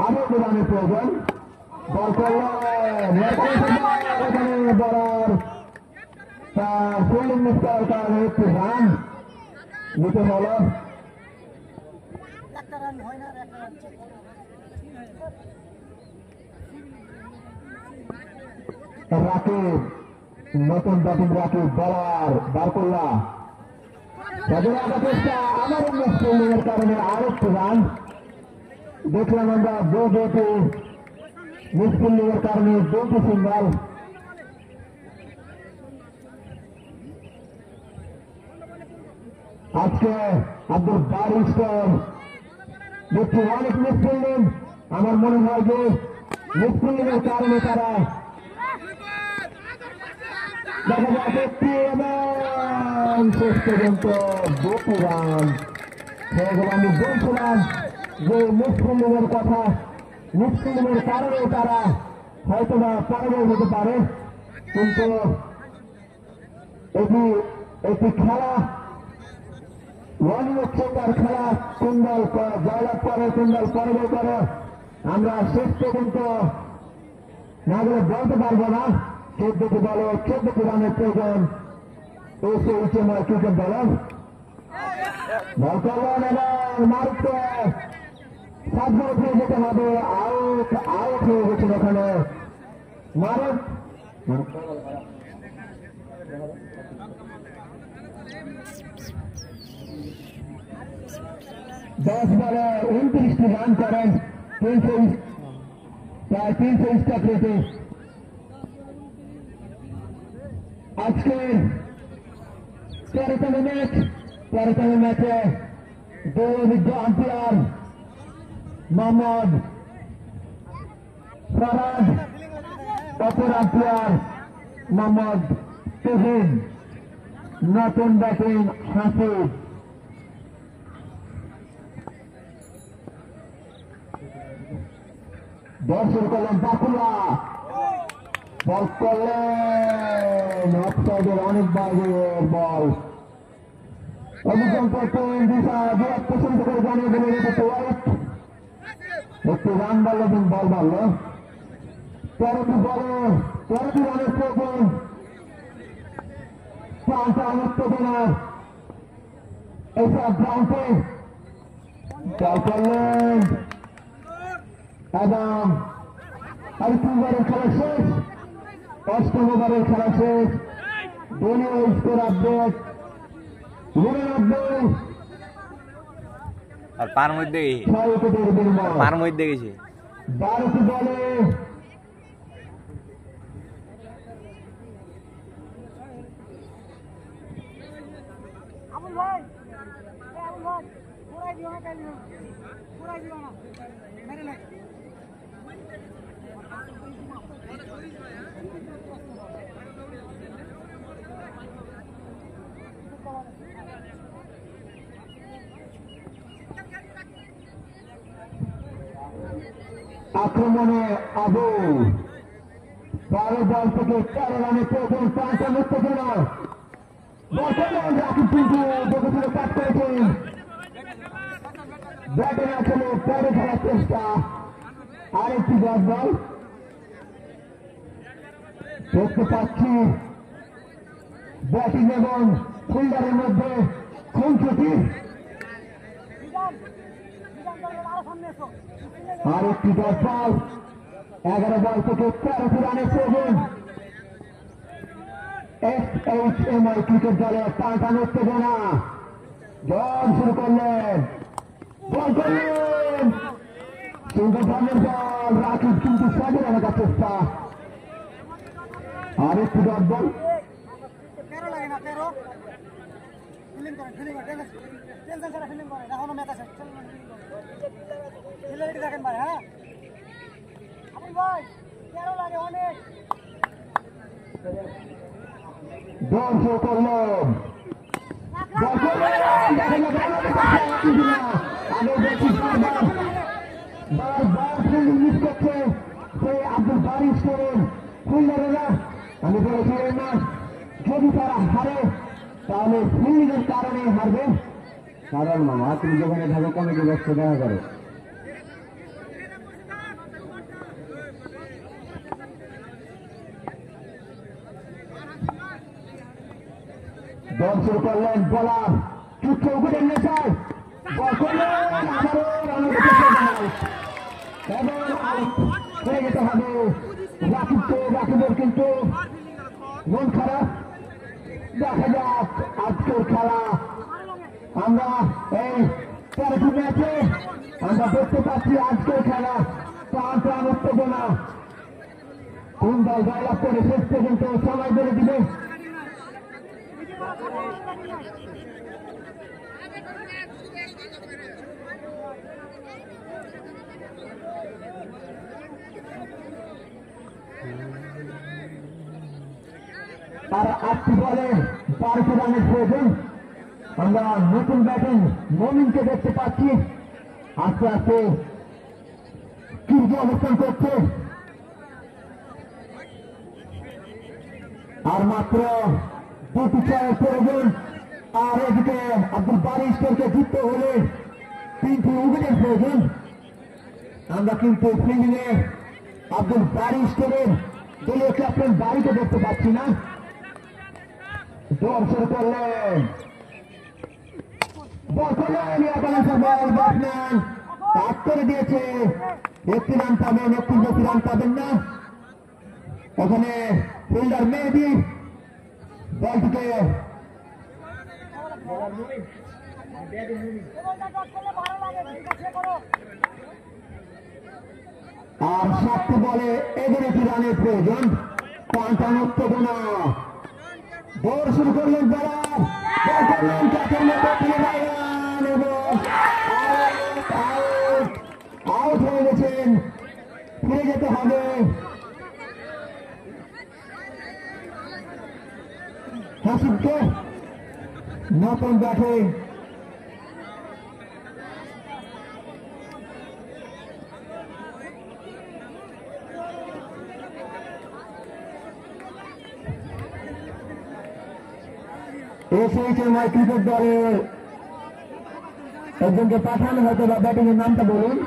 S1: 18 রানের প্রয়োজন। বল করলেন বলার তার ফিল্ডিং মিস করার কারণে একটি রান নিতে হলো। রাকিব নতুন ব্যাটিং রাকিব বলার বারকুল্লা চেষ্টা আমার ফিল্ডিং এর কারণে আরেকটি রান দেখলাম আমরা। দুটি মিস ফিল্ডিং এর কারণে 2টি সিঙ্গল। আজকে আব্দুল বারিস্টার দেখছি অনেক মিস ফিল্ডিং। আমার মনে হয় যে মিস ফিল্ডিং এর কারণে তারা দেখা যাচ্ছে একটি এবং শেষ পর্যন্ত 2টি রান হয়ে গেল। আমি বলছিলাম যে মিস ফিল্ডিং এর কথা, মিস ফিল্ডিং এর কারণে তারা হয়তো বা পরাজয় হতে পারে, কিন্তু এটি একটি খেলা। অনিয়ত প্রকার খেলা কোন দল জয়লাভ করে কোন দল পরাজয় করে আমরা শেষ পর্যন্ত না গেলে বলতে পারবো না। 14টি দলে 14টি রানের প্রয়োজন এসে উচ্চময় ক্রিকেট দলের বল করলেন এবং মারুফকে সাতবার উঠে যেতে হবে। আউট আউট হয়ে গেছিল ওখানে মারুফ। 10 বলে 29টি রান করেন প্রায় 300 স্ট্রাইক রেটে। আজকে 13তম ম্যাচ, 13তম ম্যাচে দুই অভিজ্ঞ আম্পায়ার মোহাম্মদ ফরাদ, অপর আম্পায়ার মোহাম্মদ তুহিন, নতুন ব্যাটিং হাসিব। দর্শন করলেন বাকুলা, বল করলেন অফসাইডের অনেক বাইরের বল। অভিযান করতেন দিশা বিরাট প্রশংসা করে জানিয়ে দিলেন এটা ওয়াইট। একটি রান বাড়লো কিন্তু বল বাড়লো। 13টি বলে 13টি রানের প্রয়োজন। 5টা উত্তেজনা এসব গ্রাউন্ডে বল করলেন এবং আরেকটি ওভারের খেলা শেষ। 8ম ওভারের খেলা শেষ। দলীয় স্কোর আপডেট 99
S6: আর পার মধ্যে
S1: 6 উইকেটের বিনিময়।
S6: পার মধ্যে গেছে
S1: 12টি বলে
S2: আবুল ভাই আবুল ভাই পুরাই দিও না কালি পুরাই দিও না মেরে লে
S1: আক্রমণে আবু 12 বল থেকে 13 রানের প্রয়োজন। 5টা উত্তেজনা রাকিব কিন্তু দেখেছিল কাজ করেছেন। ব্যাটে আসলে পরে খেলার চেষ্টা। আরেকটি ডট বল দেখতে পাচ্ছি ব্যাটিং এবং ফিল্ডারের মধ্যে খুনসুটি।
S2: আরো সামনে এসো
S1: আরেকটি ডট বল 11 বল থেকে 13টি রানের প্রয়োজন। SHMI ক্রিকেট দলের 5 রান উত্তেজনা। জল শুরু করলেন, বল করলেন সিংহধানের বল। রাকিব কিন্তু সাজে রাখার চেষ্টা। আরেকটি ডট বল
S2: 13 লাগে না 13 ফিলিং করে টেনশন ছাড়া ফিলিং করে এখনো ম্যাচ আছে ফিলিং দেখেন ভাই। হ্যাঁ আবুল ভাই 13 লাগে অনেক
S1: জল শুরু করলেন, বল করলেন আগে দেখি বারবার ফিল্ডিং মিস করছে সে আব্দুল বারিশ করেন ফিল্ডারেরা। আমি বলেছিলাম না যদি তারা হারে তাহলে ফিল্ডিং এর কারণে হারবে। কারণ মামা তুমি যেখানে থাকো কমিটি ব্যস্ত দেখা করো। দল শুরু করলেন বলার চুক্ত উইকেটের নেশায় বল করলেন আবারও রানের এবং আউট হয়ে যেতে হবে রাকিবকে। রাকিবের কিন্তু মন খারাপ। দেখা যাক আজকের খেলা। আমরা এই 13টি ম্যাচে আমরা দেখতে পাচ্ছি আজকের খেলা 5 রান উত্তেজনা। কোন দল জয়লাভ করে শেষ পর্যন্ত সময় বেড়ে দিবে। আর 8টি বলে 12টি রানের প্রয়োজন। আমরা নতুন ব্যাটিং মমিনকে দেখতে পাচ্ছি আস্তে আস্তে কীর্তি অবস্থান করছে। আর মাত্র 2টি ছয়ের প্রয়োজন। আর এদিকে আব্দুল বারিস্টারকে জিততে হলে 3টি উইকেটের প্রয়োজন। আমরা কিন্তু ফিল্ডিংয়ে আব্দুল বারিস্টারের দলীয় ক্যাপ্টেন বাড়িতে দেখতে পাচ্ছি না। দৌড় শুরু করলেন, বল করলেন, ব্যাটসম্যান কাট করে দিয়েছে। 1টি রান পাবেন, 1টি রান পাবেন না। ওখানে ফিল্ডার মেহেদি বলটিকে আর 7টি বলে 11টি রানের প্রয়োজন। 5 উত্তেজনা, দৌড় শুরু করলেন বলার, বল করলেন কাঠের মতো এবং আউট হয়ে গেছেন। ফিরে যেতে হবে। হাসিবকে নতুন ব্যাটে এসেছেন ক্রিকেট দলের একজনকে পাঠানো হয়তো বা ব্যাটিং এর নামটা বলুন।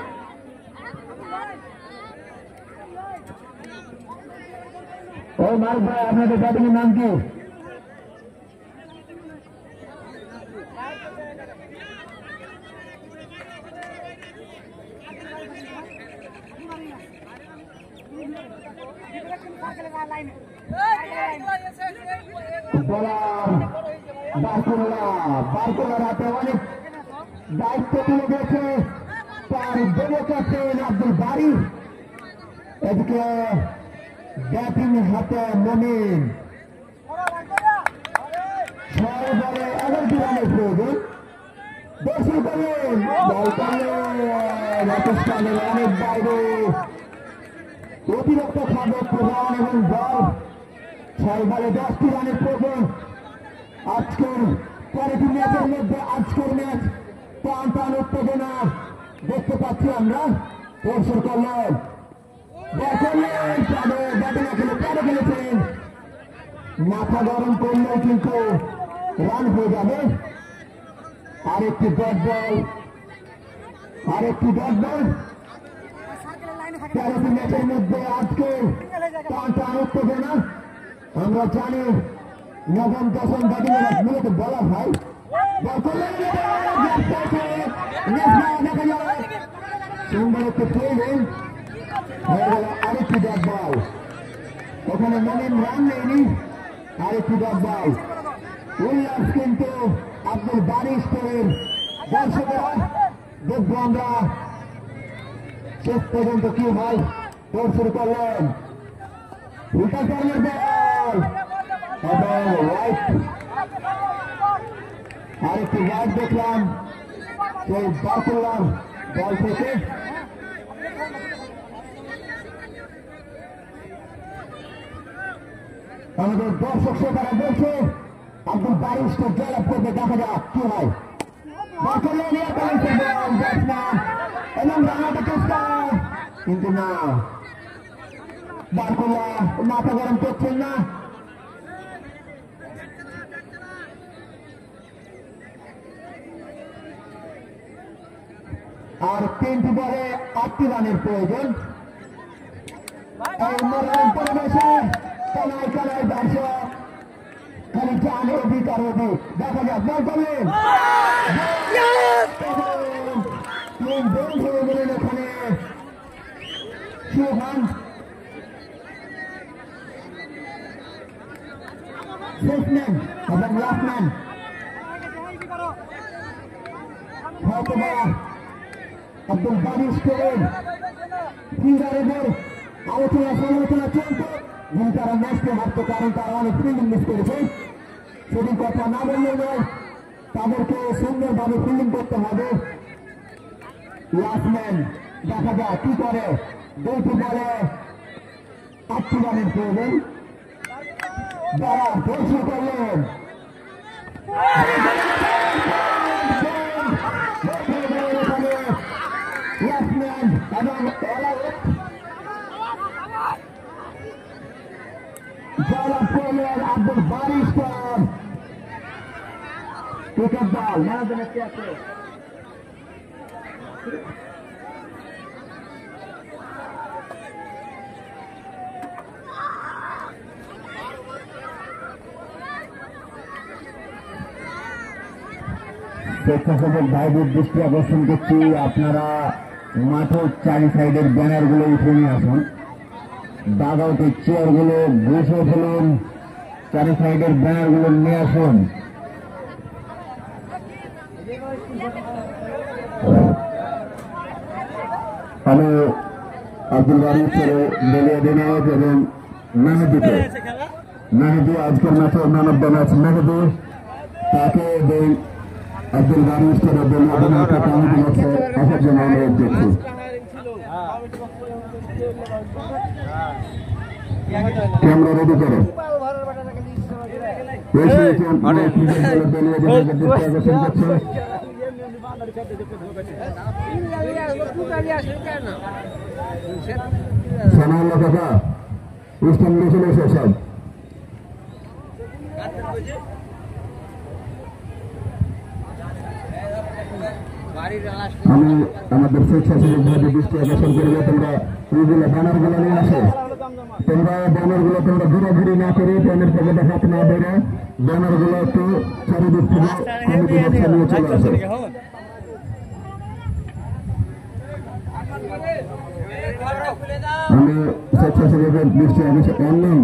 S1: ও মারুফ ভাই, আপনাদের ব্যাটিং এর নাম কি? বলার বারকুল্লার হাতে অনেক দায়িত্ব তুলে দিয়েছে তার দলীয় ক্যাপ্টেন আব্দুল বারি। এদিকে ব্যাটিং হাতে মমিন। 6 বলে 11টি রানের প্রয়োজন। দর্শন করলেন, বল করলেন পাকিস্তানের অনেক বাইরে, অতিরিক্ত খাদ্য প্রদান এবং বল। 6 বলে 10টি রানের প্রয়োজন। আজকের 12টি ম্যাচের মধ্যে আজকের ম্যাচ টান উত্তেজনা দেখতে পাচ্ছি আমরা। দর্শন করলেন, ব্যাটে খেলেছেন, মাথা গরম করলেও কিন্তু রান হয়ে যাবে। আরেকটি ডট বল, 13টি ম্যাচের মধ্যে আজকে টান উত্তেজনা। আমরা জানি নবম দশম ব্যাটিং মূলত বলা হয়। সুন্দর একটি ফিল্ডিং হয়ে গেল। আরেকটি ডট বল, ওখানে মমিন রান নেয়নি। আরেকটি ডট বল, উল্লাস কিন্তু আব্দুল বারিস্টারের দর্শকেরা। দেখবো আমরা শেষ পর্যন্ত কি হয়। দৌড় শুরু করলেন, উল্টা কর্নার বল এবং রাইট। আরেকটি রাইট দেখলাম সেই বারকুল্লার বল থেকে। আমাদের দর্শক শ্রোতারা বলছে আব্দুল বারিস্টার জয়লাভ করবে, দেখা যাক কি হয়। ব্যাটসম্যান এবং রানাটা চেষ্টা, কিন্তু না, বারকুল্লা মাথা গরম করছেন না। আর 3টি বলে 8টি রানের প্রয়োজন। এই মনোরম পরিবেশে কানায় দর্শক খালি চান অধিক আর অধিক। দেখা যাক, বল করলেন, বল হয়ে গেলেন ওখানে সুহান। শেষম্যান এবং লাস্টম্যান হয়তো আব্দুল বারিস্টারের ফিল্ডারের আলোচনা সমালোচনা চলছে, কিন্তু তারা ম্যাচকে হারতো কারণ তারা অনেক ফিল্ডিং মিস করেছে। সেদিন কথা না বললেও নয়, তাদেরকে সুন্দরভাবে ফিল্ডিং করতে হবে। লাস্টম্যান দেখা যায় কি করে। 2টি বলে 8টি রানের প্রয়োজন। যারা দর্শন করলেন, লাস্টম্যান এবং জয়লাভ করলেন আব্দুল বারিস্টার। ক্রিকেট দল ম্যান অফ দ্য ম্যাচ কে আছে? প্রেক্ষাপটের ভাইদের দৃষ্টি আকর্ষণ করছি, আপনারা মাঠের চারি সাইডের ব্যানার গুলো উঠে নিয়ে আসুন, ডাগআউটের চেয়ার গুলো বসে ফেলুন, চারি সাইডের ব্যানার গুলো নিয়ে আসুন। আমি আব্দুল বাড়ি ছেড়ে দলীয় অধিনায়ক এবং মেহেদি আজকের ম্যাচের ম্যান অফ দ্য ম্যাচ মেহেদি, তাকে দেই আব্দুল বাড়ি ছেড়ে দলীয় অধিনায়ককে কমিটি ম্যাচে আসার জন্য অনুরোধ করছি। ক্যামেরা রেডি করো। সানাউল্লাহ কাকা ইস্টার্ন মিশন এসে সব আমি আমাদের স্বেচ্ছাসেবক ভাবে দৃষ্টি আকর্ষণ করবো, তোমরা এইগুলো ব্যানার গুলো নিয়ে আসো, তোমরা ব্যানার গুলো তোমরা ঘুরাঘুরি না করে প্যানের পকেটে হাত না বেরো, ব্যানার গুলো একটু চারিদিক থেকে কমিটি বক্সে নিয়ে চলে আসো। আমি স্বেচ্ছাসেবকের দৃষ্টি আকর্ষণ অনলাইন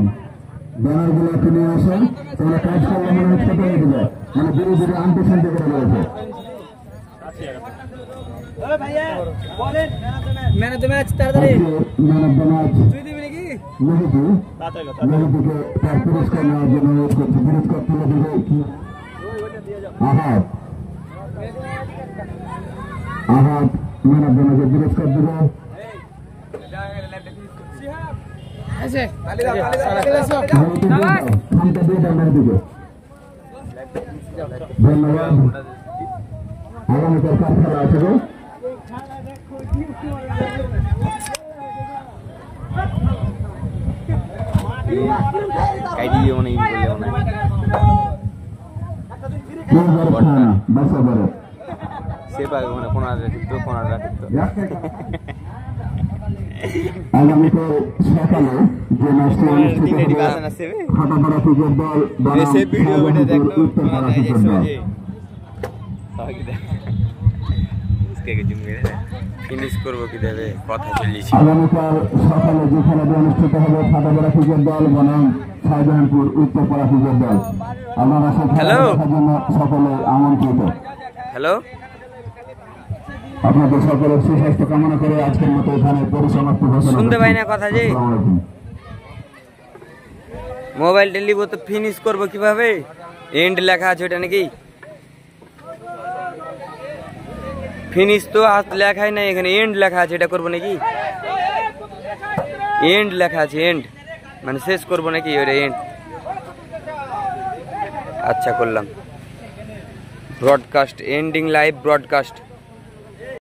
S1: ব্যানার গুলো একটু নিয়ে আসো, তোমরা কাজ করলে মনে হয় ছোট হয়ে দিলে, মানে ধীরে ধীরে আনপিছান্তি করে রয়েছে।
S2: ম্যান অফ দ্য ম্যাচ তাড়াতাড়ি
S1: ম্যান অফ দ্য ম্যাচ
S2: তুই দিবি নাকি?
S1: মেহেদিকে তার পুরস্কার নেওয়ার জন্য অনুরোধ করছি। পুরস্কার তুলে দেবে আহাদ, ম্যান অফ দ্য ম্যাচের পুরস্কার দেবে। খামটা দিয়ে দেন মেহেদিকে, ধন্যবাদ। আগামীকাল কার খেলা আছে গো? আগামীকাল সকালে যে ম্যাচটি অনুষ্ঠিত হবে হাটাপাড়া ক্রিকেট দল বনাম শাহজাহানপুর উত্তরপাড়া ক্রিকেট দল। আগামীকাল সকালে যে খেলাটি অনুষ্ঠিত হবে হাটাপাড়া ক্রিকেট দল বনাম শাহজাহানপুর উত্তরপাড়া ক্রিকেট দল। আপনারা সেই খেলা দেখার জন্য সকলে আমন্ত্রিত।
S6: হ্যালো,
S1: আপনাদের সকলের সুস্বাস্থ্য কামনা করে আজকের মতো এখানে পরিসমাপ্তি ঘোষণা।
S6: শুনতে পাই না কথা যে মোবাইল টেলিব তো ফিনিশ করবো কিভাবে? এন্ড লেখা আছে ওটা নাকি? ফিনিশ তো আজ লেখাই নাই, এখানে এন্ড লেখা আছে, এটা করবো নাকি? এন্ড লেখা আছে, এন্ড মানে শেষ করবো নাকি? ওটা এন্ড। আচ্ছা করলাম। Broadcast, ending live broadcast.